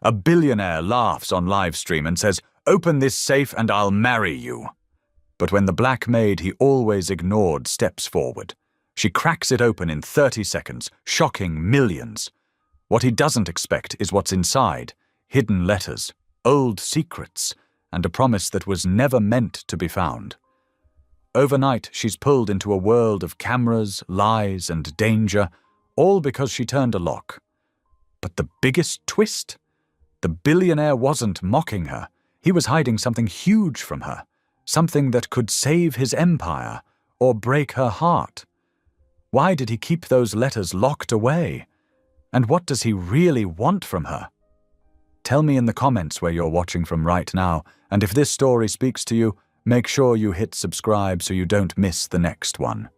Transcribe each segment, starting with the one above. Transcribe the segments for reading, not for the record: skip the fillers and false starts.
A billionaire laughs on live stream and says, "Open this safe and I'll marry you." But when the black maid he always ignored steps forward, she cracks it open in 30 seconds, shocking millions. What he doesn't expect is what's inside: hidden letters, old secrets, and a promise that was never meant to be found. Overnight, she's pulled into a world of cameras, lies, and danger, all because she turned a lock. But the biggest twist? The billionaire wasn't mocking her. He was hiding something huge from her, something that could save his empire or break her heart. Why did he keep those letters locked away? And what does he really want from her? Tell me in the comments where you're watching from right now, and if this story speaks to you, make sure you hit subscribe so you don't miss the next one.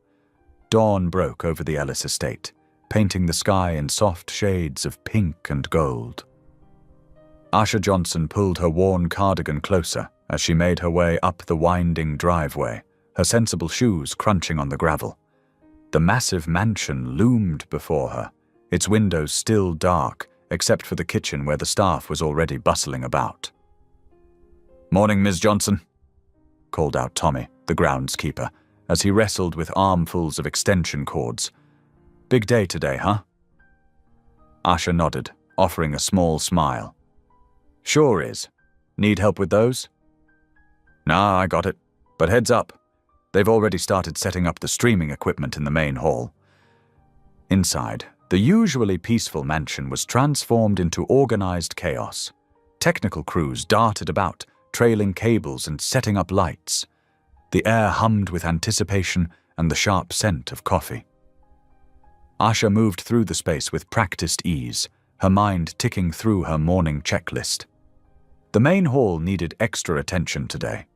Dawn broke over the Ellis estate, painting the sky in soft shades of pink and gold. Asha Johnson pulled her worn cardigan closer as she made her way up the winding driveway, her sensible shoes crunching on the gravel. The massive mansion loomed before her, its windows still dark, except for the kitchen where the staff was already bustling about. "Morning, Ms. Johnson," called out Tommy, the groundskeeper, as he wrestled with armfuls of extension cords. "Big day today, huh?" Asha nodded, offering a small smile. "Sure is. Need help with those?" "Nah, I got it. But heads up. They've already started setting up the streaming equipment in the main hall." Inside, the usually peaceful mansion was transformed into organized chaos. Technical crews darted about, trailing cables and setting up lights. The air hummed with anticipation and the sharp scent of coffee. Asha moved through the space with practiced ease, her mind ticking through her morning checklist. The main hall needed extra attention today.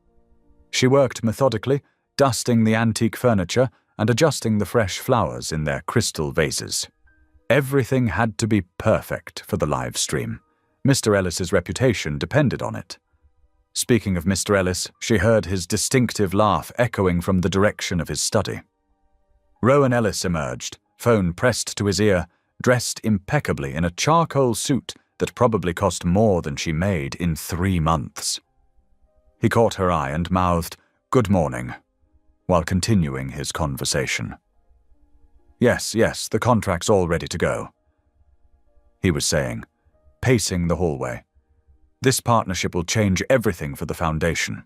She worked methodically, dusting the antique furniture and adjusting the fresh flowers in their crystal vases. Everything had to be perfect for the live stream. Mr. Ellis's reputation depended on it. Speaking of Mr. Ellis, she heard his distinctive laugh echoing from the direction of his study. Rowan Ellis emerged, phone pressed to his ear, dressed impeccably in a charcoal suit that probably cost more than she made in 3 months. He caught her eye and mouthed, "Good morning," while continuing his conversation. Yes, the contract's all ready to go," he was saying, pacing the hallway. "This partnership will change everything for the foundation."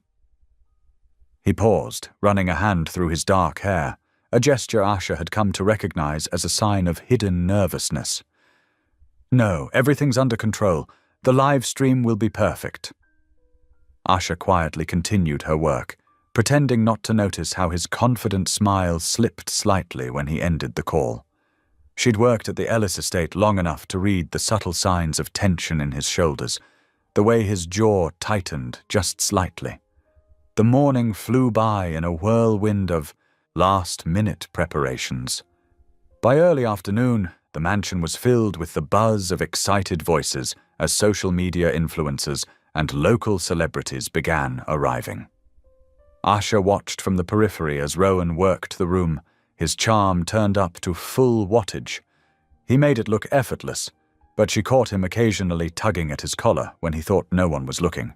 He paused, running a hand through his dark hair, a gesture Asha had come to recognize as a sign of hidden nervousness. "No, everything's under control. The live stream will be perfect." Asha quietly continued her work, pretending not to notice how his confident smile slipped slightly when he ended the call. She'd worked at the Ellis estate long enough to read the subtle signs of tension in his shoulders, the way his jaw tightened just slightly. The morning flew by in a whirlwind of last-minute preparations. By early afternoon, the mansion was filled with the buzz of excited voices as social media influencers and local celebrities began arriving. Asha watched from the periphery as Rowan worked the room, his charm turned up to full wattage. He made it look effortless, but she caught him occasionally tugging at his collar when he thought no one was looking.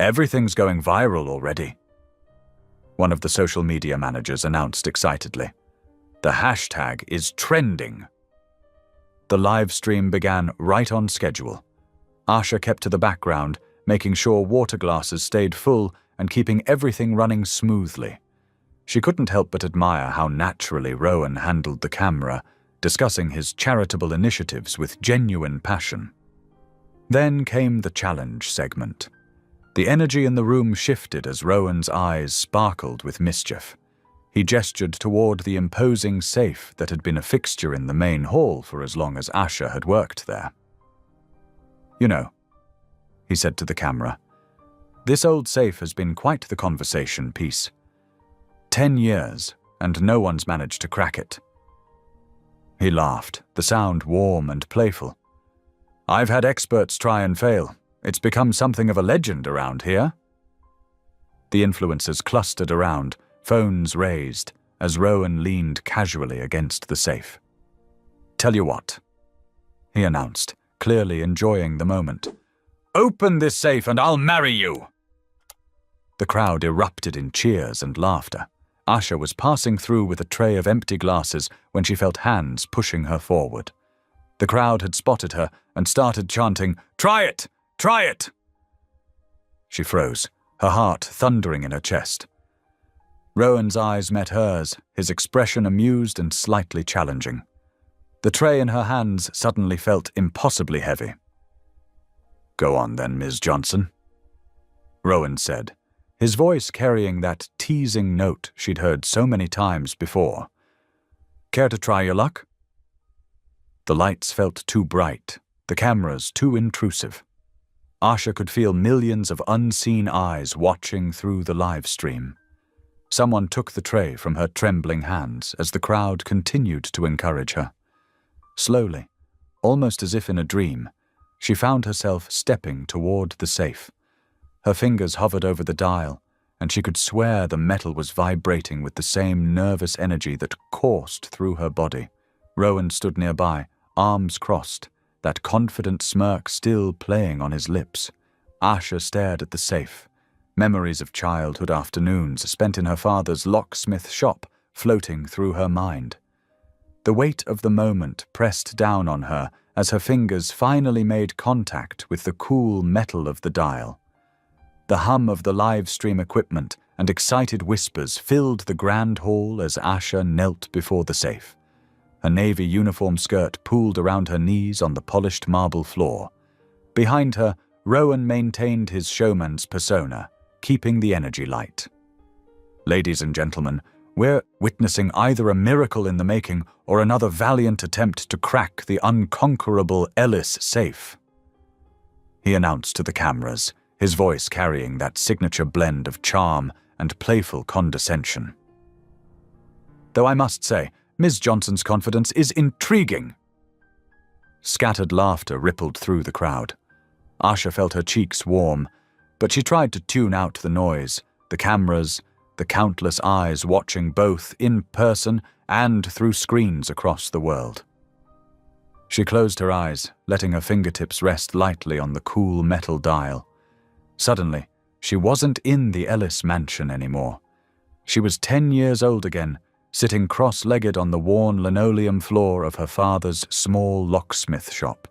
"Everything's going viral already," one of the social media managers announced excitedly. "The hashtag is trending." The live stream began right on schedule. Asha kept to the background, making sure water glasses stayed full and keeping everything running smoothly. She couldn't help but admire how naturally Rowan handled the camera, discussing his charitable initiatives with genuine passion. Then came the challenge segment. The energy in the room shifted as Rowan's eyes sparkled with mischief. He gestured toward the imposing safe that had been a fixture in the main hall for as long as Asha had worked there. "You know," he said to the camera, "this old safe has been quite the conversation piece. 10 years, and no one's managed to crack it." He laughed, the sound warm and playful. "I've had experts try and fail. It's become something of a legend around here." The influencers clustered around, phones raised, as Rowan leaned casually against the safe. "Tell you what," he announced, clearly enjoying the moment. "Open this safe and I'll marry you!" The crowd erupted in cheers and laughter. Asha was passing through with a tray of empty glasses when she felt hands pushing her forward. The crowd had spotted her and started chanting, "Try it! Try it!" She froze, her heart thundering in her chest. Rowan's eyes met hers, his expression amused and slightly challenging. The tray in her hands suddenly felt impossibly heavy. "Go on then, Ms. Johnson," Rowan said, his voice carrying that teasing note she'd heard so many times before. "Care to try your luck?" The lights felt too bright, the cameras too intrusive. Asha could feel millions of unseen eyes watching through the live stream. Someone took the tray from her trembling hands as the crowd continued to encourage her. Slowly, almost as if in a dream, she found herself stepping toward the safe. Her fingers hovered over the dial, and she could swear the metal was vibrating with the same nervous energy that coursed through her body. Rowan stood nearby, arms crossed, that confident smirk still playing on his lips. Asha stared at the safe, memories of childhood afternoons spent in her father's locksmith shop floating through her mind. The weight of the moment pressed down on her as her fingers finally made contact with the cool metal of the dial. The hum of the live stream equipment and excited whispers filled the grand hall as Asha knelt before the safe. Her navy uniform skirt pooled around her knees on the polished marble floor. Behind her, Rowan maintained his showman's persona, keeping the energy light. "Ladies and gentlemen, we're witnessing either a miracle in the making or another valiant attempt to crack the unconquerable Ellis safe," he announced to the cameras, his voice carrying that signature blend of charm and playful condescension. "Though I must say, Ms. Johnson's confidence is intriguing." Scattered laughter rippled through the crowd. Asha felt her cheeks warm, but she tried to tune out the noise, the cameras, the countless eyes watching both in person and through screens across the world. She closed her eyes, letting her fingertips rest lightly on the cool metal dial. Suddenly, she wasn't in the Ellis mansion anymore. She was 10 years old again, sitting cross-legged on the worn linoleum floor of her father's small locksmith shop.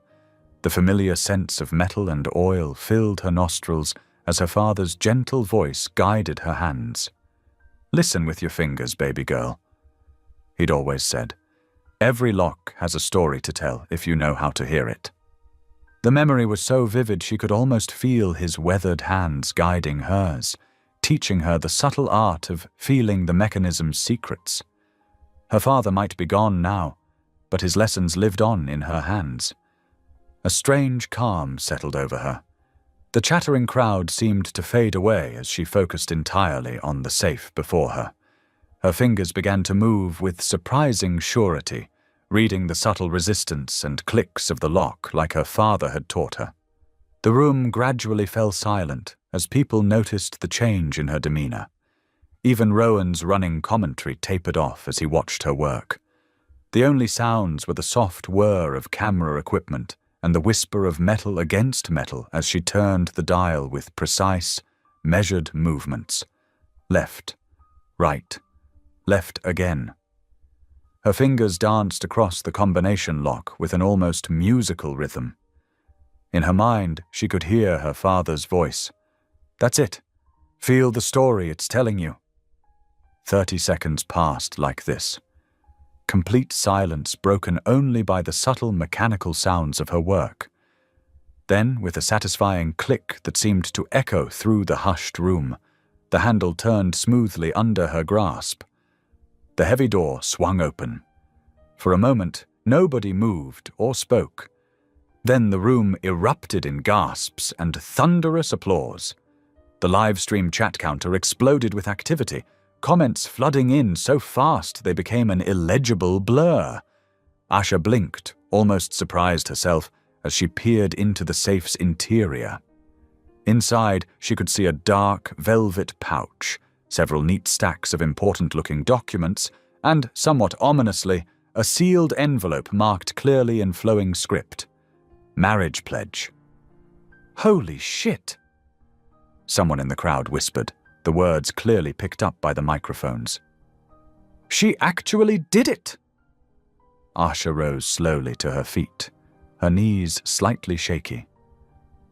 The familiar sense of metal and oil filled her nostrils as her father's gentle voice guided her hands. "Listen with your fingers, baby girl," he'd always said. "Every lock has a story to tell if you know how to hear it." The memory was so vivid she could almost feel his weathered hands guiding hers, teaching her the subtle art of feeling the mechanism's secrets. Her father might be gone now, but his lessons lived on in her hands. A strange calm settled over her. The chattering crowd seemed to fade away as she focused entirely on the safe before her. Her fingers began to move with surprising surety, reading the subtle resistance and clicks of the lock like her father had taught her. The room gradually fell silent as people noticed the change in her demeanor. Even Rowan's running commentary tapered off as he watched her work. The only sounds were the soft whir of camera equipment and the whisper of metal against metal as she turned the dial with precise, measured movements. Left, right, left again. Her fingers danced across the combination lock with an almost musical rhythm. In her mind, she could hear her father's voice. "That's it. Feel the story it's telling you." 30 seconds passed like this. Complete silence broken only by the subtle mechanical sounds of her work. Then, with a satisfying click that seemed to echo through the hushed room, the handle turned smoothly under her grasp. The heavy door swung open. For a moment, nobody moved or spoke. Then the room erupted in gasps and thunderous applause. The live-stream chat counter exploded with activity, comments flooding in so fast they became an illegible blur. Asha blinked, almost surprised herself, as she peered into the safe's interior. Inside, she could see a dark, velvet pouch, several neat stacks of important-looking documents, and, somewhat ominously, a sealed envelope marked clearly in flowing script. Marriage pledge. Holy shit! Someone in the crowd whispered, the words clearly picked up by the microphones. She actually did it! Asha rose slowly to her feet, her knees slightly shaky.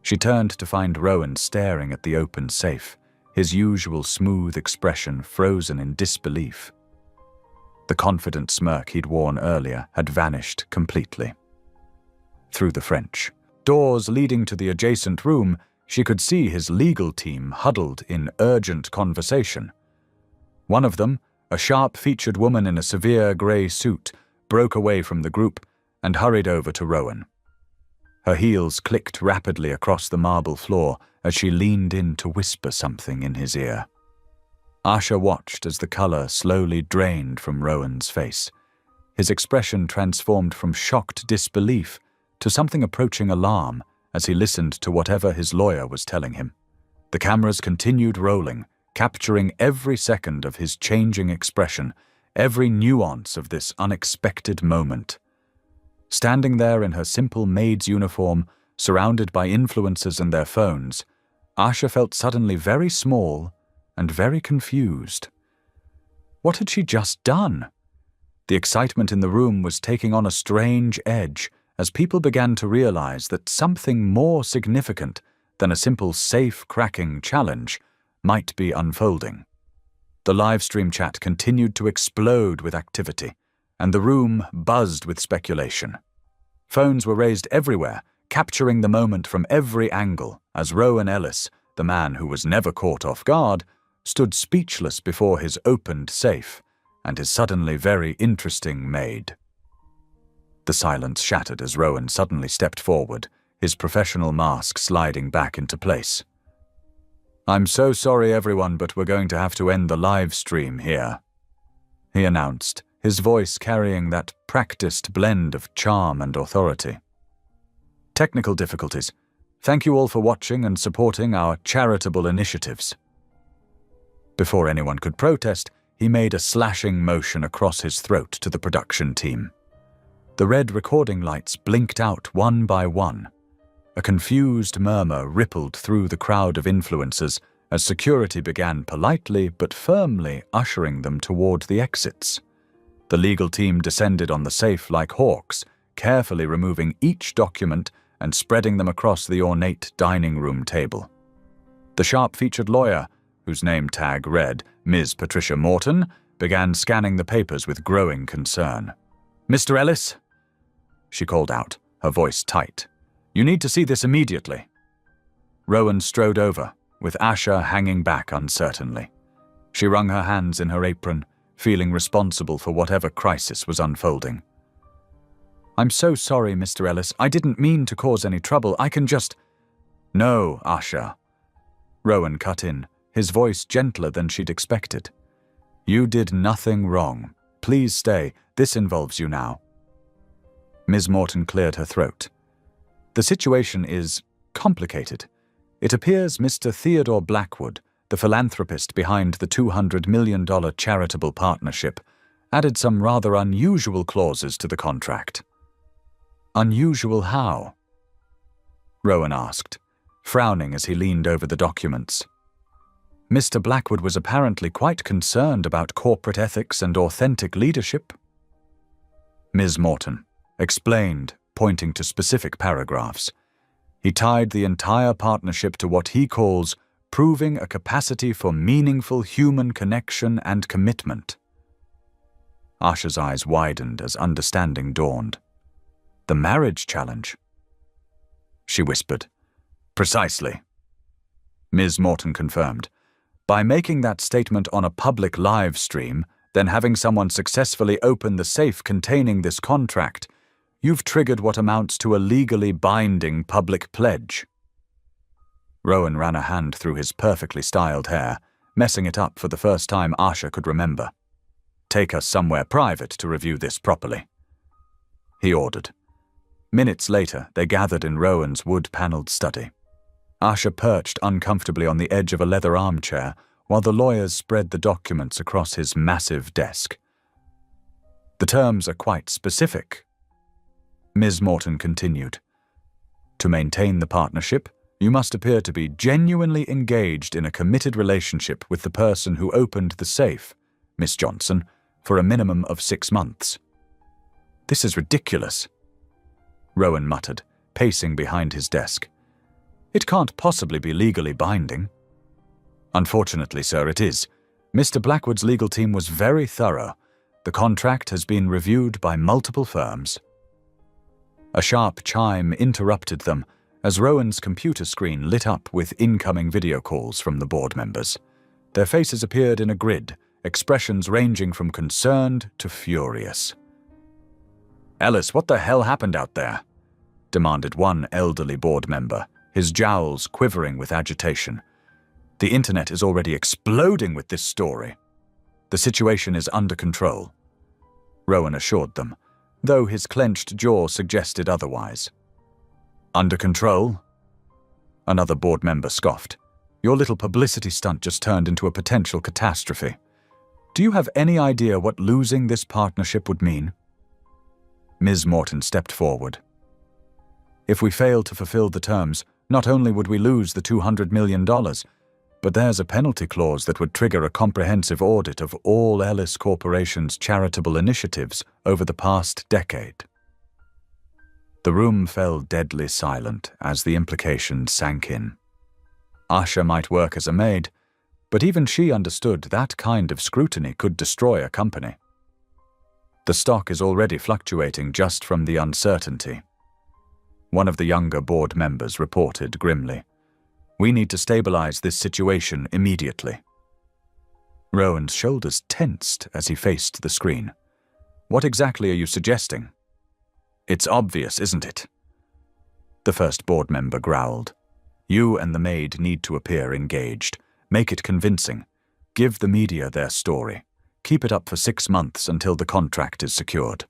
She turned to find Rowan staring at the open safe, his usual smooth expression frozen in disbelief. The confident smirk he'd worn earlier had vanished completely. Through the French doors leading to the adjacent room, she could see his legal team huddled in urgent conversation. One of them, a sharp-featured woman in a severe grey suit, broke away from the group and hurried over to Rowan. Her heels clicked rapidly across the marble floor as she leaned in to whisper something in his ear. Asha watched as the colour slowly drained from Rowan's face. His expression transformed from shocked disbelief to something approaching alarm as he listened to whatever his lawyer was telling him. The cameras continued rolling, capturing every second of his changing expression, every nuance of this unexpected moment. Standing there in her simple maid's uniform, surrounded by influencers and their phones, Asha felt suddenly very small and very confused. What had she just done? The excitement in the room was taking on a strange edge as people began to realize that something more significant than a simple safe-cracking challenge might be unfolding. The livestream chat continued to explode with activity, and the room buzzed with speculation. Phones were raised everywhere, capturing the moment from every angle as Rowan Ellis, the man who was never caught off guard, stood speechless before his opened safe and his suddenly very interesting maid. The silence shattered as Rowan suddenly stepped forward, his professional mask sliding back into place. "I'm so sorry, everyone, but we're going to have to end the live stream here," he announced, his voice carrying that practiced blend of charm and authority. "Technical difficulties. Thank you all for watching and supporting our charitable initiatives." Before anyone could protest, he made a slashing motion across his throat to the production team. The red recording lights blinked out one by one. A confused murmur rippled through the crowd of influencers as security began politely but firmly ushering them toward the exits. The legal team descended on the safe like hawks, carefully removing each document and spreading them across the ornate dining room table. The sharp-featured lawyer, whose name tag read Ms. Patricia Morton, began scanning the papers with growing concern. "Mr. Ellis," she called out, her voice tight. "You need to see this immediately." Rowan strode over, with Asha hanging back uncertainly. She wrung her hands in her apron, feeling responsible for whatever crisis was unfolding. "I'm so sorry, Mr. Ellis. I didn't mean to cause any trouble. I can just—" "No, Asha." Rowan cut in, his voice gentler than she'd expected. "You did nothing wrong. Please stay. This involves you now." Ms. Morton cleared her throat. "The situation is complicated. It appears Mr. Theodore Blackwood, the philanthropist behind the $200 million charitable partnership, added some rather unusual clauses to the contract." "Unusual how?" Rowan asked, frowning as he leaned over the documents. Mr. Blackwood was apparently quite concerned about corporate ethics and authentic leadership. Ms. Morton explained, pointing to specific paragraphs. He tied the entire partnership to what he calls proving a capacity for meaningful human connection and commitment. Asha's eyes widened as understanding dawned. "The marriage challenge?" she whispered. "Precisely." Ms. Morton confirmed. "By making that statement on a public live stream, then having someone successfully open the safe containing this contract, you've triggered what amounts to a legally binding public pledge." Rowan ran a hand through his perfectly styled hair, messing it up for the first time Asha could remember. "Take us somewhere private to review this properly," he ordered. Minutes later, they gathered in Rowan's wood-paneled study. Asha perched uncomfortably on the edge of a leather armchair while the lawyers spread the documents across his massive desk. "The terms are quite specific," Ms. Morton continued. To maintain the partnership, you must appear to be genuinely engaged in a committed relationship with the person who opened the safe, Miss Johnson, for a minimum of 6 months. This is ridiculous, Rowan muttered, pacing behind his desk. It can't possibly be legally binding. Unfortunately, sir, it is. Mr. Blackwood's legal team was very thorough. The contract has been reviewed by multiple firms. A sharp chime interrupted them as Rowan's computer screen lit up with incoming video calls from the board members. Their faces appeared in a grid, expressions ranging from concerned to furious. "Ellis, what the hell happened out there?" demanded one elderly board member, his jowls quivering with agitation. "The internet is already exploding with this story." "The situation is under control," Rowan assured them, though his clenched jaw suggested otherwise. "Under control?" Another board member scoffed. "Your little publicity stunt just turned into a potential catastrophe. Do you have any idea what losing this partnership would mean?" Ms. Morton stepped forward. "If we fail to fulfill the terms, not only would we lose the $200 million, but there's a penalty clause that would trigger a comprehensive audit of all Ellis Corporation's charitable initiatives over the past decade." The room fell deadly silent as the implications sank in. Asha might work as a maid, but even she understood that kind of scrutiny could destroy a company. The stock is already fluctuating just from the uncertainty. One of the younger board members reported grimly. "We need to stabilize this situation immediately." Rowan's shoulders tensed as he faced the screen. "What exactly are you suggesting?" "It's obvious, isn't it?" The first board member growled. "You and the maid need to appear engaged. Make it convincing. Give the media their story. Keep it up for 6 months until the contract is secured."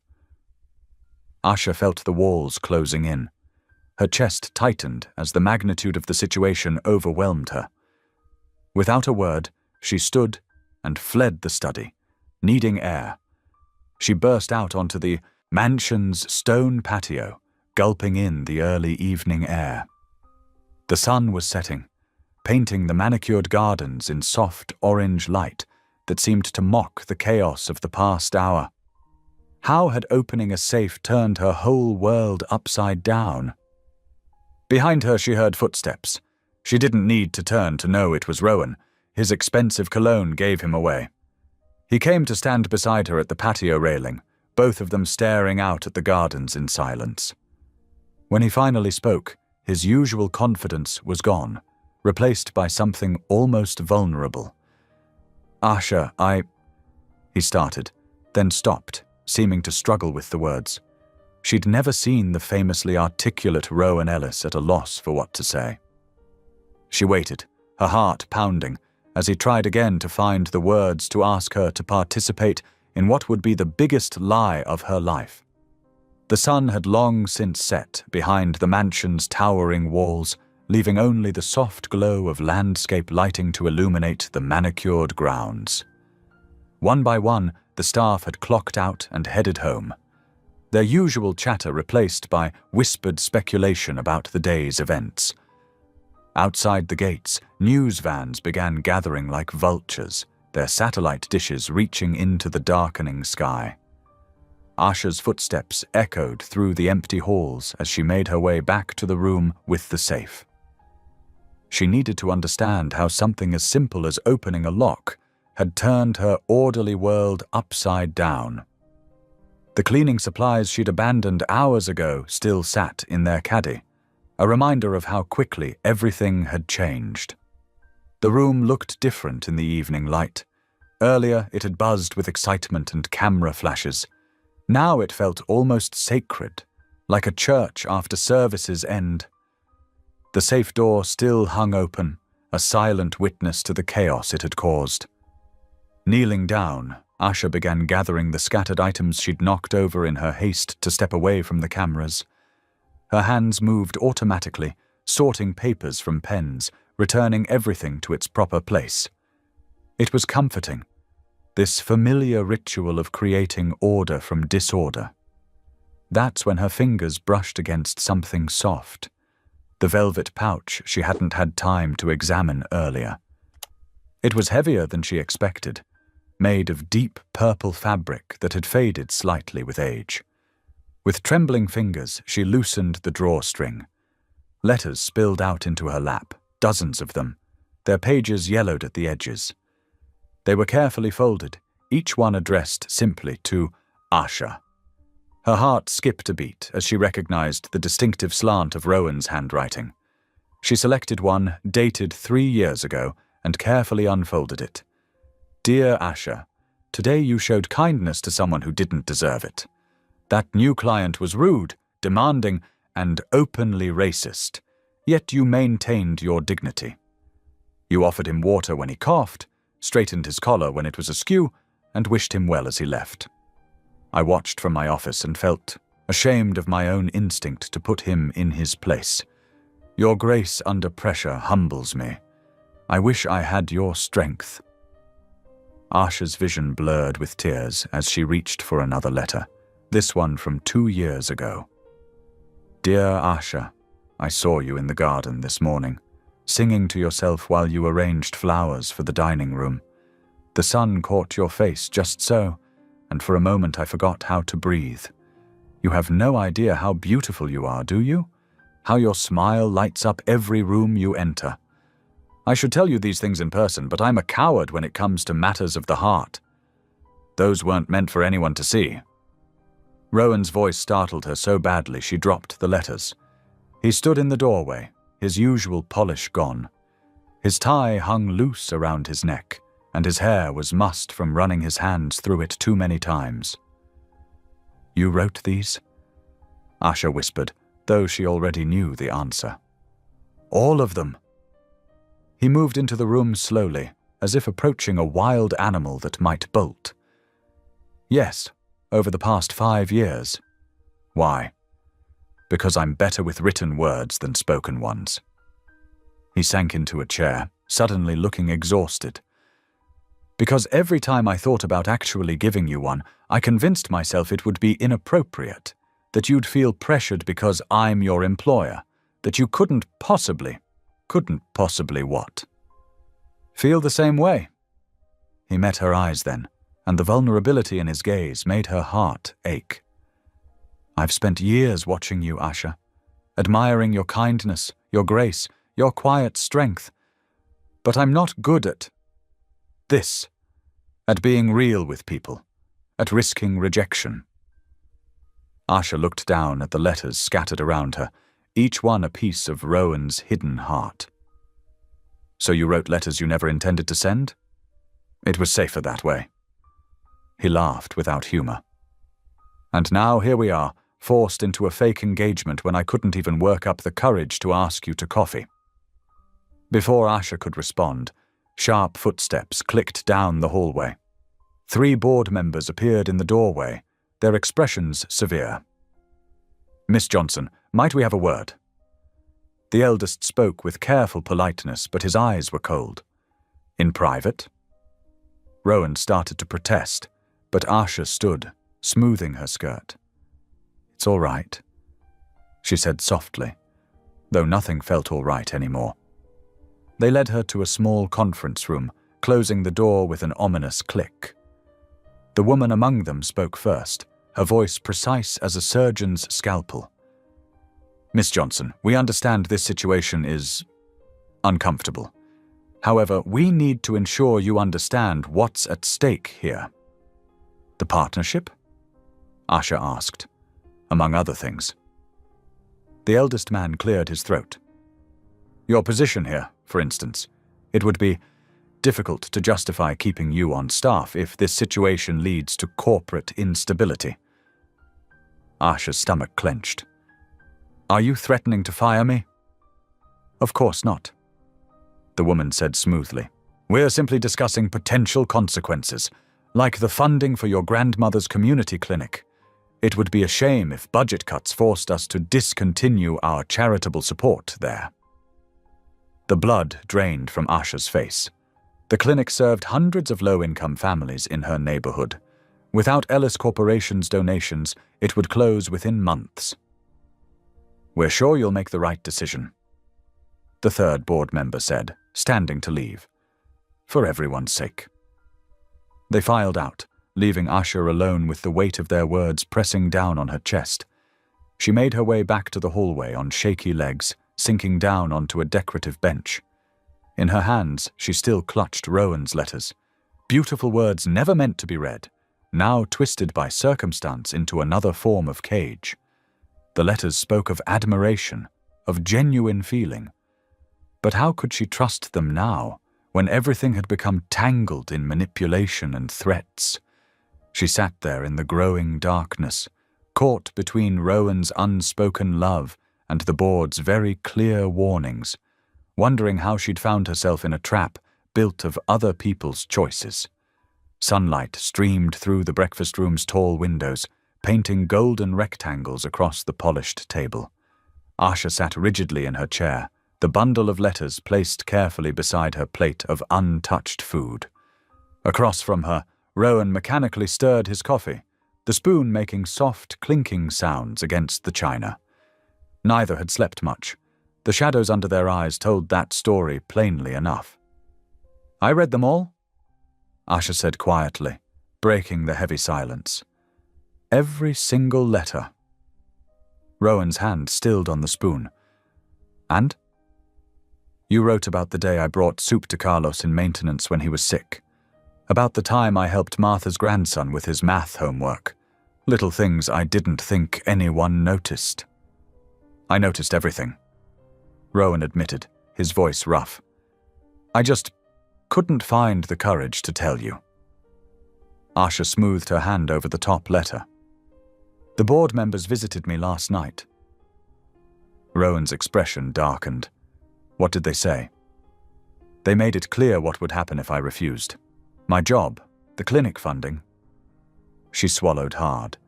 Asha felt the walls closing in. Her chest tightened as the magnitude of the situation overwhelmed her. Without a word, she stood and fled the study, needing air. She burst out onto the mansion's stone patio, gulping in the early evening air. The sun was setting, painting the manicured gardens in soft orange light that seemed to mock the chaos of the past hour. How had opening a safe turned her whole world upside down? Behind her she heard footsteps. She didn't need to turn to know it was Rowan. His expensive cologne gave him away. He came to stand beside her at the patio railing, both of them staring out at the gardens in silence. When he finally spoke, his usual confidence was gone, replaced by something almost vulnerable. "Asha, he started, then stopped, seeming to struggle with the words. She'd never seen the famously articulate Rowan Ellis at a loss for what to say. She waited, her heart pounding, as he tried again to find the words to ask her to participate in what would be the biggest lie of her life. The sun had long since set behind the mansion's towering walls, leaving only the soft glow of landscape lighting to illuminate the manicured grounds. One by one, the staff had clocked out and headed home, their usual chatter replaced by whispered speculation about the day's events. Outside the gates, news vans began gathering like vultures, their satellite dishes reaching into the darkening sky. Asha's footsteps echoed through the empty halls as she made her way back to the room with the safe. She needed to understand how something as simple as opening a lock had turned her orderly world upside down. The cleaning supplies she'd abandoned hours ago still sat in their caddy, a reminder of how quickly everything had changed. The room looked different in the evening light. Earlier, it had buzzed with excitement and camera flashes. Now it felt almost sacred, like a church after service's end. The safe door still hung open, a silent witness to the chaos it had caused. Kneeling down, Asha began gathering the scattered items she'd knocked over in her haste to step away from the cameras. Her hands moved automatically, sorting papers from pens, returning everything to its proper place. It was comforting, this familiar ritual of creating order from disorder. That's when her fingers brushed against something soft, the velvet pouch she hadn't had time to examine earlier. It was heavier than she expected, made of deep purple fabric that had faded slightly with age. With trembling fingers, she loosened the drawstring. Letters spilled out into her lap, dozens of them, their pages yellowed at the edges. They were carefully folded, each one addressed simply to Asha. Her heart skipped a beat as she recognized the distinctive slant of Rowan's handwriting. She selected one dated 3 years ago and carefully unfolded it. Dear Asha, today you showed kindness to someone who didn't deserve it. That new client was rude, demanding, and openly racist, yet you maintained your dignity. You offered him water when he coughed, straightened his collar when it was askew, and wished him well as he left. I watched from my office and felt ashamed of my own instinct to put him in his place. Your grace under pressure humbles me. I wish I had your strength. Asha's vision blurred with tears as she reached for another letter, this one from 2 years ago. Dear Asha, I saw you in the garden this morning, singing to yourself while you arranged flowers for the dining room. The sun caught your face just so, and for a moment I forgot how to breathe. You have no idea how beautiful you are, do you? How your smile lights up every room you enter. I should tell you these things in person, but I'm a coward when it comes to matters of the heart. Those weren't meant for anyone to see. Rowan's voice startled her so badly she dropped the letters. He stood in the doorway, his usual polish gone. His tie hung loose around his neck, and his hair was mussed from running his hands through it too many times. You wrote these? Asha whispered, though she already knew the answer. All of them. He moved into the room slowly, as if approaching a wild animal that might bolt. Yes, over the past 5 years. Why? Because I'm better with written words than spoken ones. He sank into a chair, suddenly looking exhausted. Because every time I thought about actually giving you one, I convinced myself it would be inappropriate, that you'd feel pressured because I'm your employer, that you couldn't possibly what? Feel the same way? He met her eyes then, and the vulnerability in his gaze made her heart ache. I've spent years watching you, Asha, admiring your kindness, your grace, your quiet strength, but I'm not good at this, at being real with people, at risking rejection. Asha looked down at the letters scattered around her, each one a piece of Rowan's hidden heart. So you wrote letters you never intended to send? It was safer that way. He laughed without humor. And now here we are, forced into a fake engagement when I couldn't even work up the courage to ask you to coffee. Before Asha could respond, sharp footsteps clicked down the hallway. 3 board members appeared in the doorway, their expressions severe. Miss Johnson, might we have a word? The eldest spoke with careful politeness, but his eyes were cold. In private? Rowan started to protest, but Asha stood, smoothing her skirt. It's all right, she said softly, though nothing felt all right anymore. They led her to a small conference room, closing the door with an ominous click. The woman among them spoke first, her voice precise as a surgeon's scalpel. Miss Johnson, we understand this situation is uncomfortable. However, we need to ensure you understand what's at stake here. The partnership? Asha asked, among other things. The eldest man cleared his throat. Your position here, for instance. It would be difficult to justify keeping you on staff if this situation leads to corporate instability. Asha's stomach clenched. Are you threatening to fire me? Of course not, the woman said smoothly. We're simply discussing potential consequences, like the funding for your grandmother's community clinic. It would be a shame if budget cuts forced us to discontinue our charitable support there. The blood drained from Asha's face. The clinic served hundreds of low-income families in her neighborhood. Without Ellis Corporation's donations, it would close within months. We're sure you'll make the right decision, the third board member said, standing to leave. For everyone's sake. They filed out, leaving Asha alone with the weight of their words pressing down on her chest. She made her way back to the hallway on shaky legs, sinking down onto a decorative bench. In her hands, she still clutched Rowan's letters. Beautiful words never meant to be read, now twisted by circumstance into another form of cage. The letters spoke of admiration, of genuine feeling. But how could she trust them now, when everything had become tangled in manipulation and threats? She sat there in the growing darkness, caught between Rowan's unspoken love and the board's very clear warnings, wondering how she'd found herself in a trap built of other people's choices. Sunlight streamed through the breakfast room's tall windows, painting golden rectangles across the polished table. Asha sat rigidly in her chair, the bundle of letters placed carefully beside her plate of untouched food. Across from her, Rowan mechanically stirred his coffee, the spoon making soft, clinking sounds against the china. Neither had slept much. The shadows under their eyes told that story plainly enough. "I read them all," Asha said quietly, breaking the heavy silence. "Every single letter." Rowan's hand stilled on the spoon. "And?" "You wrote about the day I brought soup to Carlos in maintenance when he was sick. About the time I helped Martha's grandson with his math homework. Little things I didn't think anyone noticed." "I noticed everything," Rowan admitted, his voice rough. "I just couldn't find the courage to tell you." Asha smoothed her hand over the top letter. "The board members visited me last night." Rowan's expression darkened. "What did they say?" "They made it clear what would happen if I refused. My job, the clinic funding." She swallowed hard.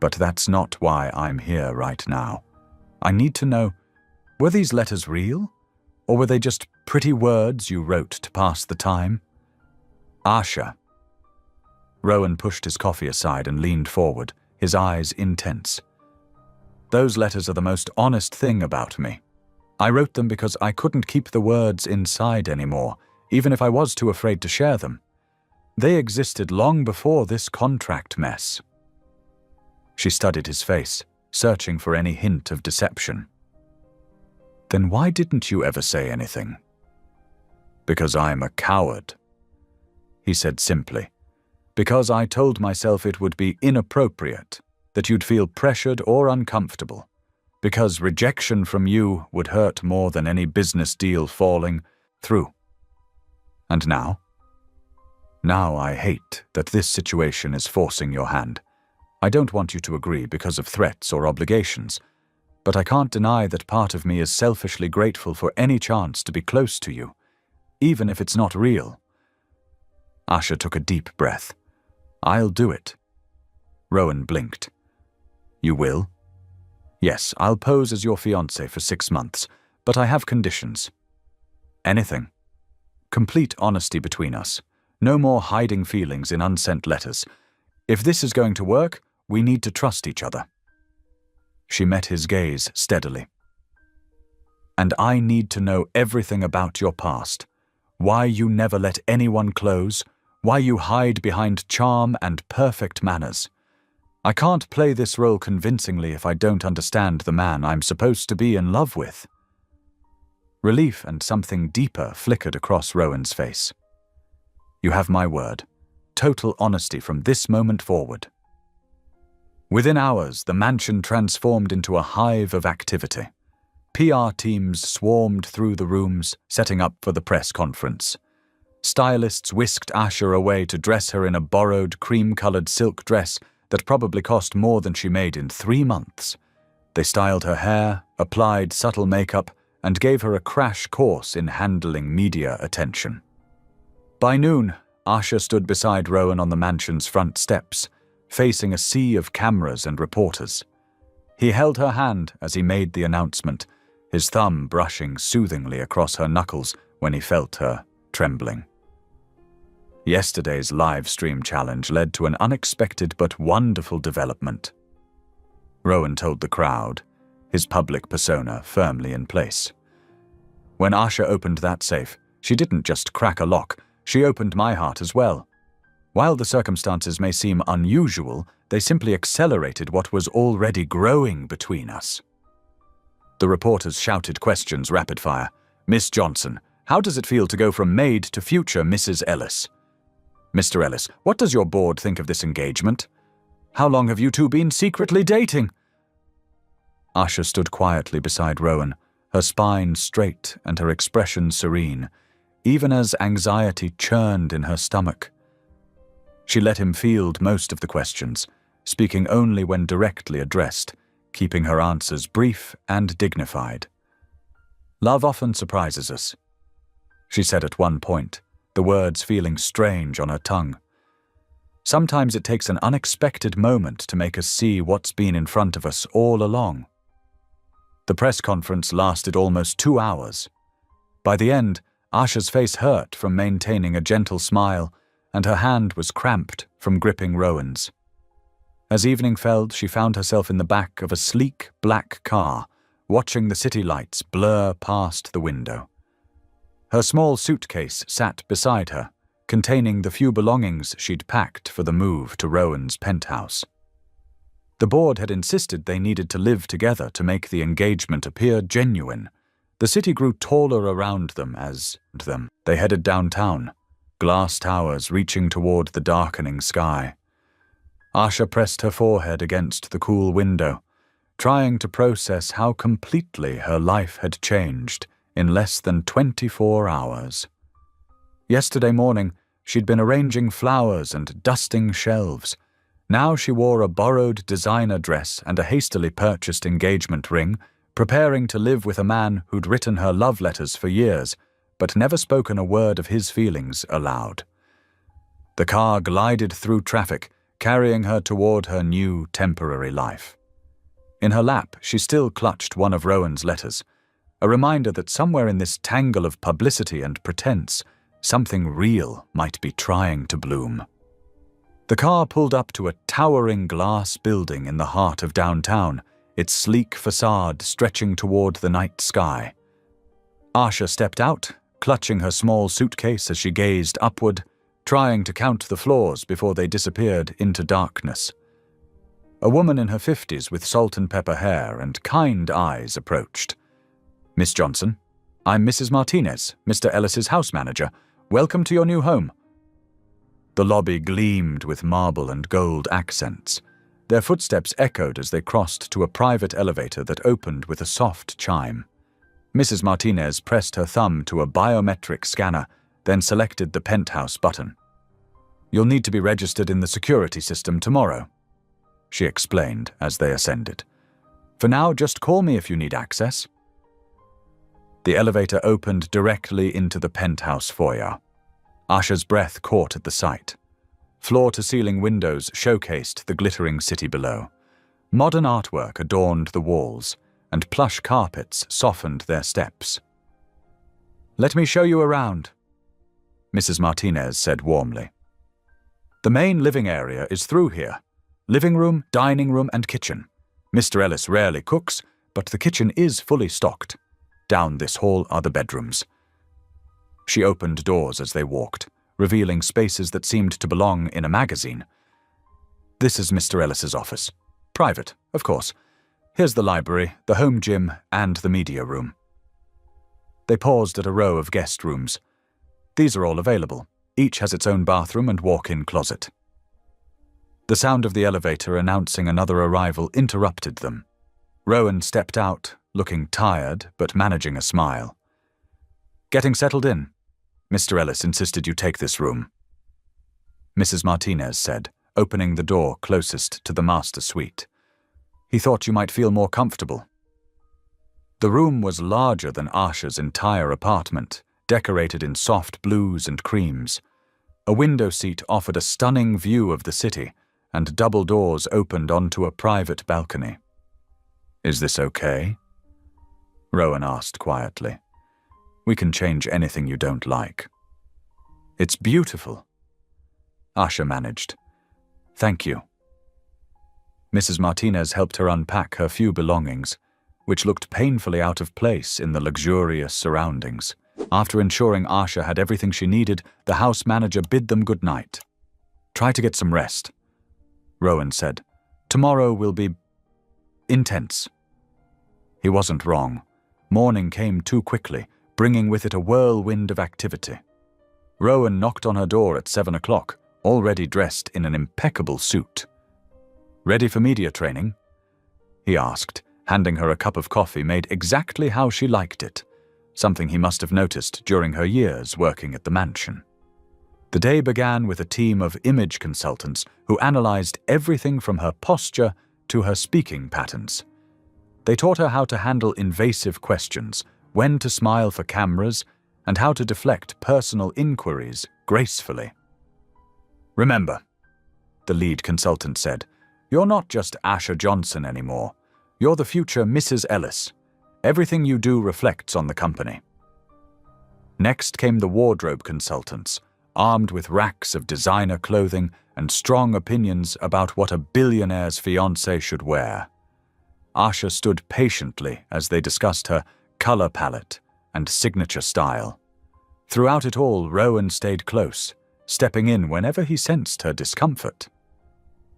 "But that's not why I'm here right now. I need to know, were these letters real? Or were they just pretty words you wrote to pass the time?" "Asha." Rowan pushed his coffee aside and leaned forward, his eyes intense. "Those letters are the most honest thing about me. I wrote them because I couldn't keep the words inside anymore, even if I was too afraid to share them. They existed long before this contract mess." She studied his face, searching for any hint of deception. "Then why didn't you ever say anything?" "Because I'm a coward," he said simply. "Because I told myself it would be inappropriate, that you'd feel pressured or uncomfortable. Because rejection from you would hurt more than any business deal falling through. And now? Now I hate that this situation is forcing your hand. I don't want you to agree because of threats or obligations, but I can't deny that part of me is selfishly grateful for any chance to be close to you, even if it's not real." Asha took a deep breath. "I'll do it." Rowan blinked. "You will?" "Yes, I'll pose as your fiancé for 6 months, but I have conditions." "Anything?" "Complete honesty between us. No more hiding feelings in unsent letters. If this is going to work, we need to trust each other." She met his gaze steadily. "And I need to know everything about your past. Why you never let anyone close, why you hide behind charm and perfect manners. I can't play this role convincingly if I don't understand the man I'm supposed to be in love with." Relief and something deeper flickered across Rowan's face. "You have my word. Total honesty from this moment forward." Within hours, the mansion transformed into a hive of activity. PR teams swarmed through the rooms, setting up for the press conference. Stylists whisked Asha away to dress her in a borrowed cream-colored silk dress that probably cost more than she made in 3 months. They styled her hair, applied subtle makeup, and gave her a crash course in handling media attention. By noon, Asha stood beside Rowan on the mansion's front steps, facing a sea of cameras and reporters. He held her hand as he made the announcement, his thumb brushing soothingly across her knuckles when he felt her trembling. Yesterday's live stream challenge led to an unexpected but wonderful development. Rowan told the crowd, his public persona firmly in place. When Asha opened that safe, she didn't just crack a lock, she opened my heart as well. While the circumstances may seem unusual, they simply accelerated what was already growing between us. The reporters shouted questions rapid fire. Miss Johnson, how does it feel to go from maid to future Mrs. Ellis? Mr. Ellis, what does your board think of this engagement? How long have you two been secretly dating? Asha stood quietly beside Rowan, her spine straight and her expression serene, even as anxiety churned in her stomach. She let him field most of the questions, speaking only when directly addressed, keeping her answers brief and dignified. Love often surprises us, she said at one point, the words feeling strange on her tongue. Sometimes it takes an unexpected moment to make us see what's been in front of us all along. The press conference lasted almost 2 hours. By the end, Asha's face hurt from maintaining a gentle smile, and her hand was cramped from gripping Rowan's. As evening fell, she found herself in the back of a sleek black car, watching the city lights blur past the window. Her small suitcase sat beside her, containing the few belongings she'd packed for the move to Rowan's penthouse. The board had insisted they needed to live together to make the engagement appear genuine. The city grew taller around them as they headed downtown, glass towers reaching toward the darkening sky. Asha pressed her forehead against the cool window, trying to process how completely her life had changed in less than 24 hours. Yesterday morning, she'd been arranging flowers and dusting shelves. Now she wore a borrowed designer dress and a hastily purchased engagement ring, preparing to live with a man who'd written her love letters for years, but never spoken a word of his feelings aloud. The car glided through traffic, carrying her toward her new temporary life. In her lap, she still clutched one of Rowan's letters, a reminder that somewhere in this tangle of publicity and pretense, something real might be trying to bloom. The car pulled up to a towering glass building in the heart of downtown, its sleek facade stretching toward the night sky. Asha stepped out, clutching her small suitcase as she gazed upward, trying to count the floors before they disappeared into darkness. A woman in her 50s with salt and pepper hair and kind eyes approached. Miss Johnson, I'm Mrs. Martinez, Mr. Ellis's house manager. Welcome to your new home. The lobby gleamed with marble and gold accents. Their footsteps echoed as they crossed to a private elevator that opened with a soft chime. Mrs. Martinez pressed her thumb to a biometric scanner, then selected the penthouse button. You'll need to be registered in the security system tomorrow, she explained as they ascended. For now, just call me if you need access. The elevator opened directly into the penthouse foyer. Asha's breath caught at the sight. Floor-to-ceiling windows showcased the glittering city below. Modern artwork adorned the walls, and plush carpets softened their steps. Let me show you around, Mrs. Martinez said warmly. The main living area is through here. Living room, dining room, and kitchen. Mr. Ellis rarely cooks, but the kitchen is fully stocked. Down this hall are the bedrooms. She opened doors as they walked, revealing spaces that seemed to belong in a magazine. This is Mr. Ellis's office. Private, of course. Here's the library, the home gym, and the media room. They paused at a row of guest rooms. These are all available. Each has its own bathroom and walk-in closet. The sound of the elevator announcing another arrival interrupted them. Rowan stepped out, looking tired but managing a smile. Getting settled in? Mr. Ellis insisted you take this room, Mrs. Martinez said, opening the door closest to the master suite. He thought you might feel more comfortable. The room was larger than Asha's entire apartment, decorated in soft blues and creams. A window seat offered a stunning view of the city, and double doors opened onto a private balcony. Is this okay? Rowan asked quietly. We can change anything you don't like. It's beautiful, Asha managed. Thank you. Mrs. Martinez helped her unpack her few belongings. which looked painfully out of place in the luxurious surroundings. After ensuring Asha had everything she needed, the house manager bid them good night. "Try to get some rest," Rowan said. "Tomorrow will be intense." He wasn't wrong. Morning came too quickly, bringing with it a whirlwind of activity. Rowan knocked on her door at 7 o'clock, already dressed in an impeccable suit. "Ready for media training?" he asked, handing her a cup of coffee made exactly how she liked it, something he must have noticed during her years working at the mansion. The day began with a team of image consultants who analyzed everything from her posture to her speaking patterns. They taught her how to handle invasive questions, when to smile for cameras, and how to deflect personal inquiries gracefully. "Remember," the lead consultant said, "you're not just Asha Johnson anymore. You're the future Mrs. Ellis. Everything you do reflects on the company." Next came the wardrobe consultants, armed with racks of designer clothing and strong opinions about what a billionaire's fiancé should wear. Asha stood patiently as they discussed her color palette and signature style. Throughout it all, Rowan stayed close, stepping in whenever he sensed her discomfort.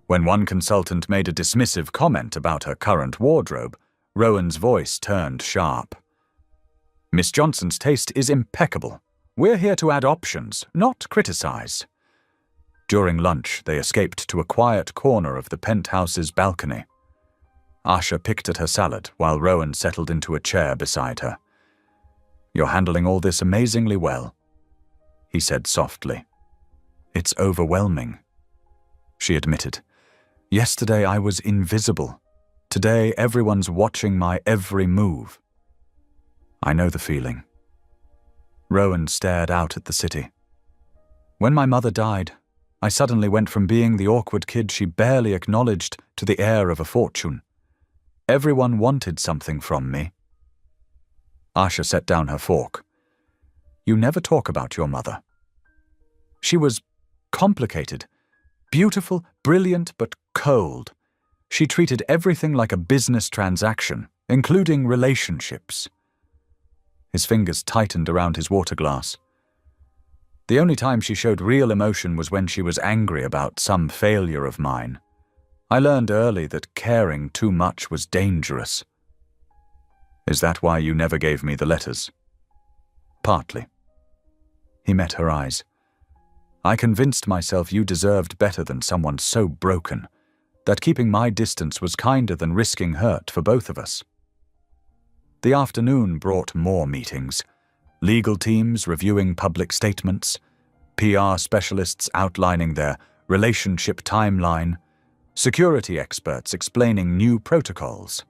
When one consultant made a dismissive comment about her current wardrobe, Rowan's voice turned sharp. "Miss Johnson's taste is impeccable. We're here to add options, not criticize." During lunch, they escaped to a quiet corner of the penthouse's balcony. Asha picked at her salad while Rowan settled into a chair beside her. "You're handling all this amazingly well," he said softly. "It's overwhelming," she admitted. "Yesterday I was invisible. Today everyone's watching my every move." "I know the feeling." Rowan stared out at the city. "When my mother died, I suddenly went from being the awkward kid she barely acknowledged to the heir of a fortune. Everyone wanted something from me." Asha set down her fork. "You never talk about your mother. She was complicated, beautiful, brilliant, but cold. She treated everything like a business transaction, including relationships." His fingers tightened around his water glass. "The only time she showed real emotion was when she was angry about some failure of mine. I learned early that caring too much was dangerous." "Is that why you never gave me the letters?" "Partly." He met her eyes. "I convinced myself you deserved better than someone so broken, that keeping my distance was kinder than risking hurt for both of us." The afternoon brought more meetings. Legal teams reviewing public statements, PR specialists outlining their relationship timeline, security experts explaining new protocols.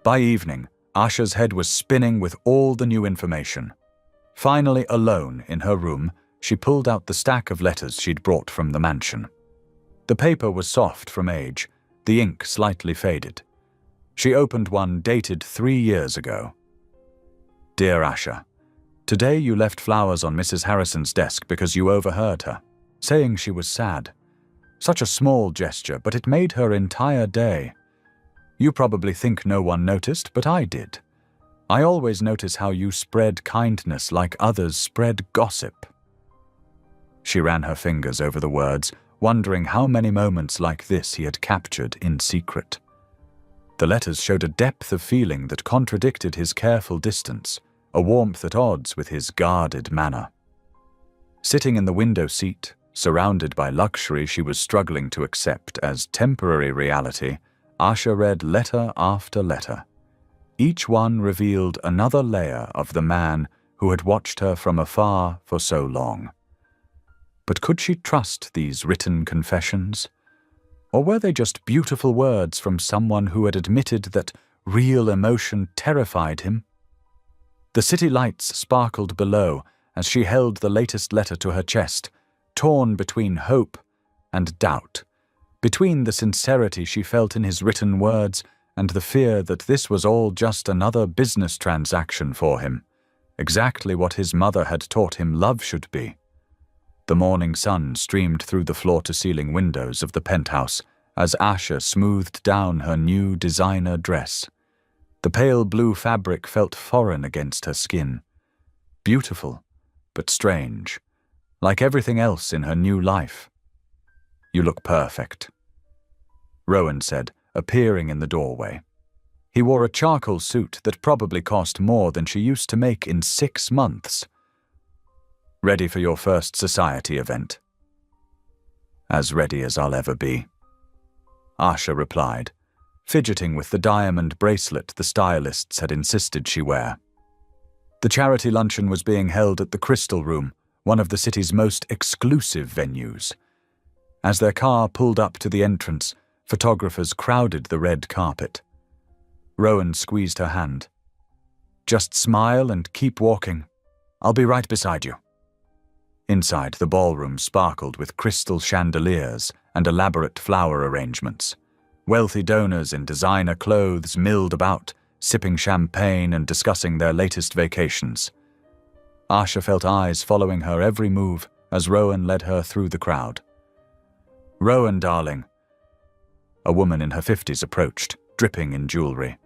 By evening, Asha's head was spinning with all the new information. Finally alone in her room, she pulled out the stack of letters she'd brought from the mansion. The paper was soft from age, the ink slightly faded. She opened one dated 3 years ago. "Dear Asha, today you left flowers on Mrs. Harrison's desk because you overheard her, saying she was sad. Such a small gesture, but it made her entire day. You probably think no one noticed, but I did. I always notice how you spread kindness like others spread gossip." She ran her fingers over the words, wondering how many moments like this he had captured in secret. The letters showed a depth of feeling that contradicted his careful distance, a warmth at odds with his guarded manner. Sitting in the window seat, surrounded by luxury she was struggling to accept as temporary reality, Asha read letter after letter. Each one revealed another layer of the man who had watched her from afar for so long. But could she trust these written confessions? Or were they just beautiful words from someone who had admitted that real emotion terrified him? The city lights sparkled below as she held the latest letter to her chest, torn between hope and doubt, between the sincerity she felt in his written words and the fear that this was all just another business transaction for him, exactly what his mother had taught him love should be. The morning sun streamed through the floor-to-ceiling windows of the penthouse as Asha smoothed down her new designer dress. The pale blue fabric felt foreign against her skin. Beautiful, but strange, like everything else in her new life. "You look perfect," Rowan said, appearing in the doorway. He wore a charcoal suit that probably cost more than she used to make in 6 months. "Ready for your first society event?" "As ready as I'll ever be," Asha replied, fidgeting with the diamond bracelet the stylists had insisted she wear. The charity luncheon was being held at the Crystal Room, one of the city's most exclusive venues. As their car pulled up to the entrance, photographers crowded the red carpet. Rowan squeezed her hand. "Just smile and keep walking. I'll be right beside you." Inside, the ballroom sparkled with crystal chandeliers and elaborate flower arrangements. Wealthy donors in designer clothes milled about, sipping champagne and discussing their latest vacations. Asha felt eyes following her every move as Rowan led her through the crowd. "Rowan, darling." A woman in her 50s approached, dripping in jewelry.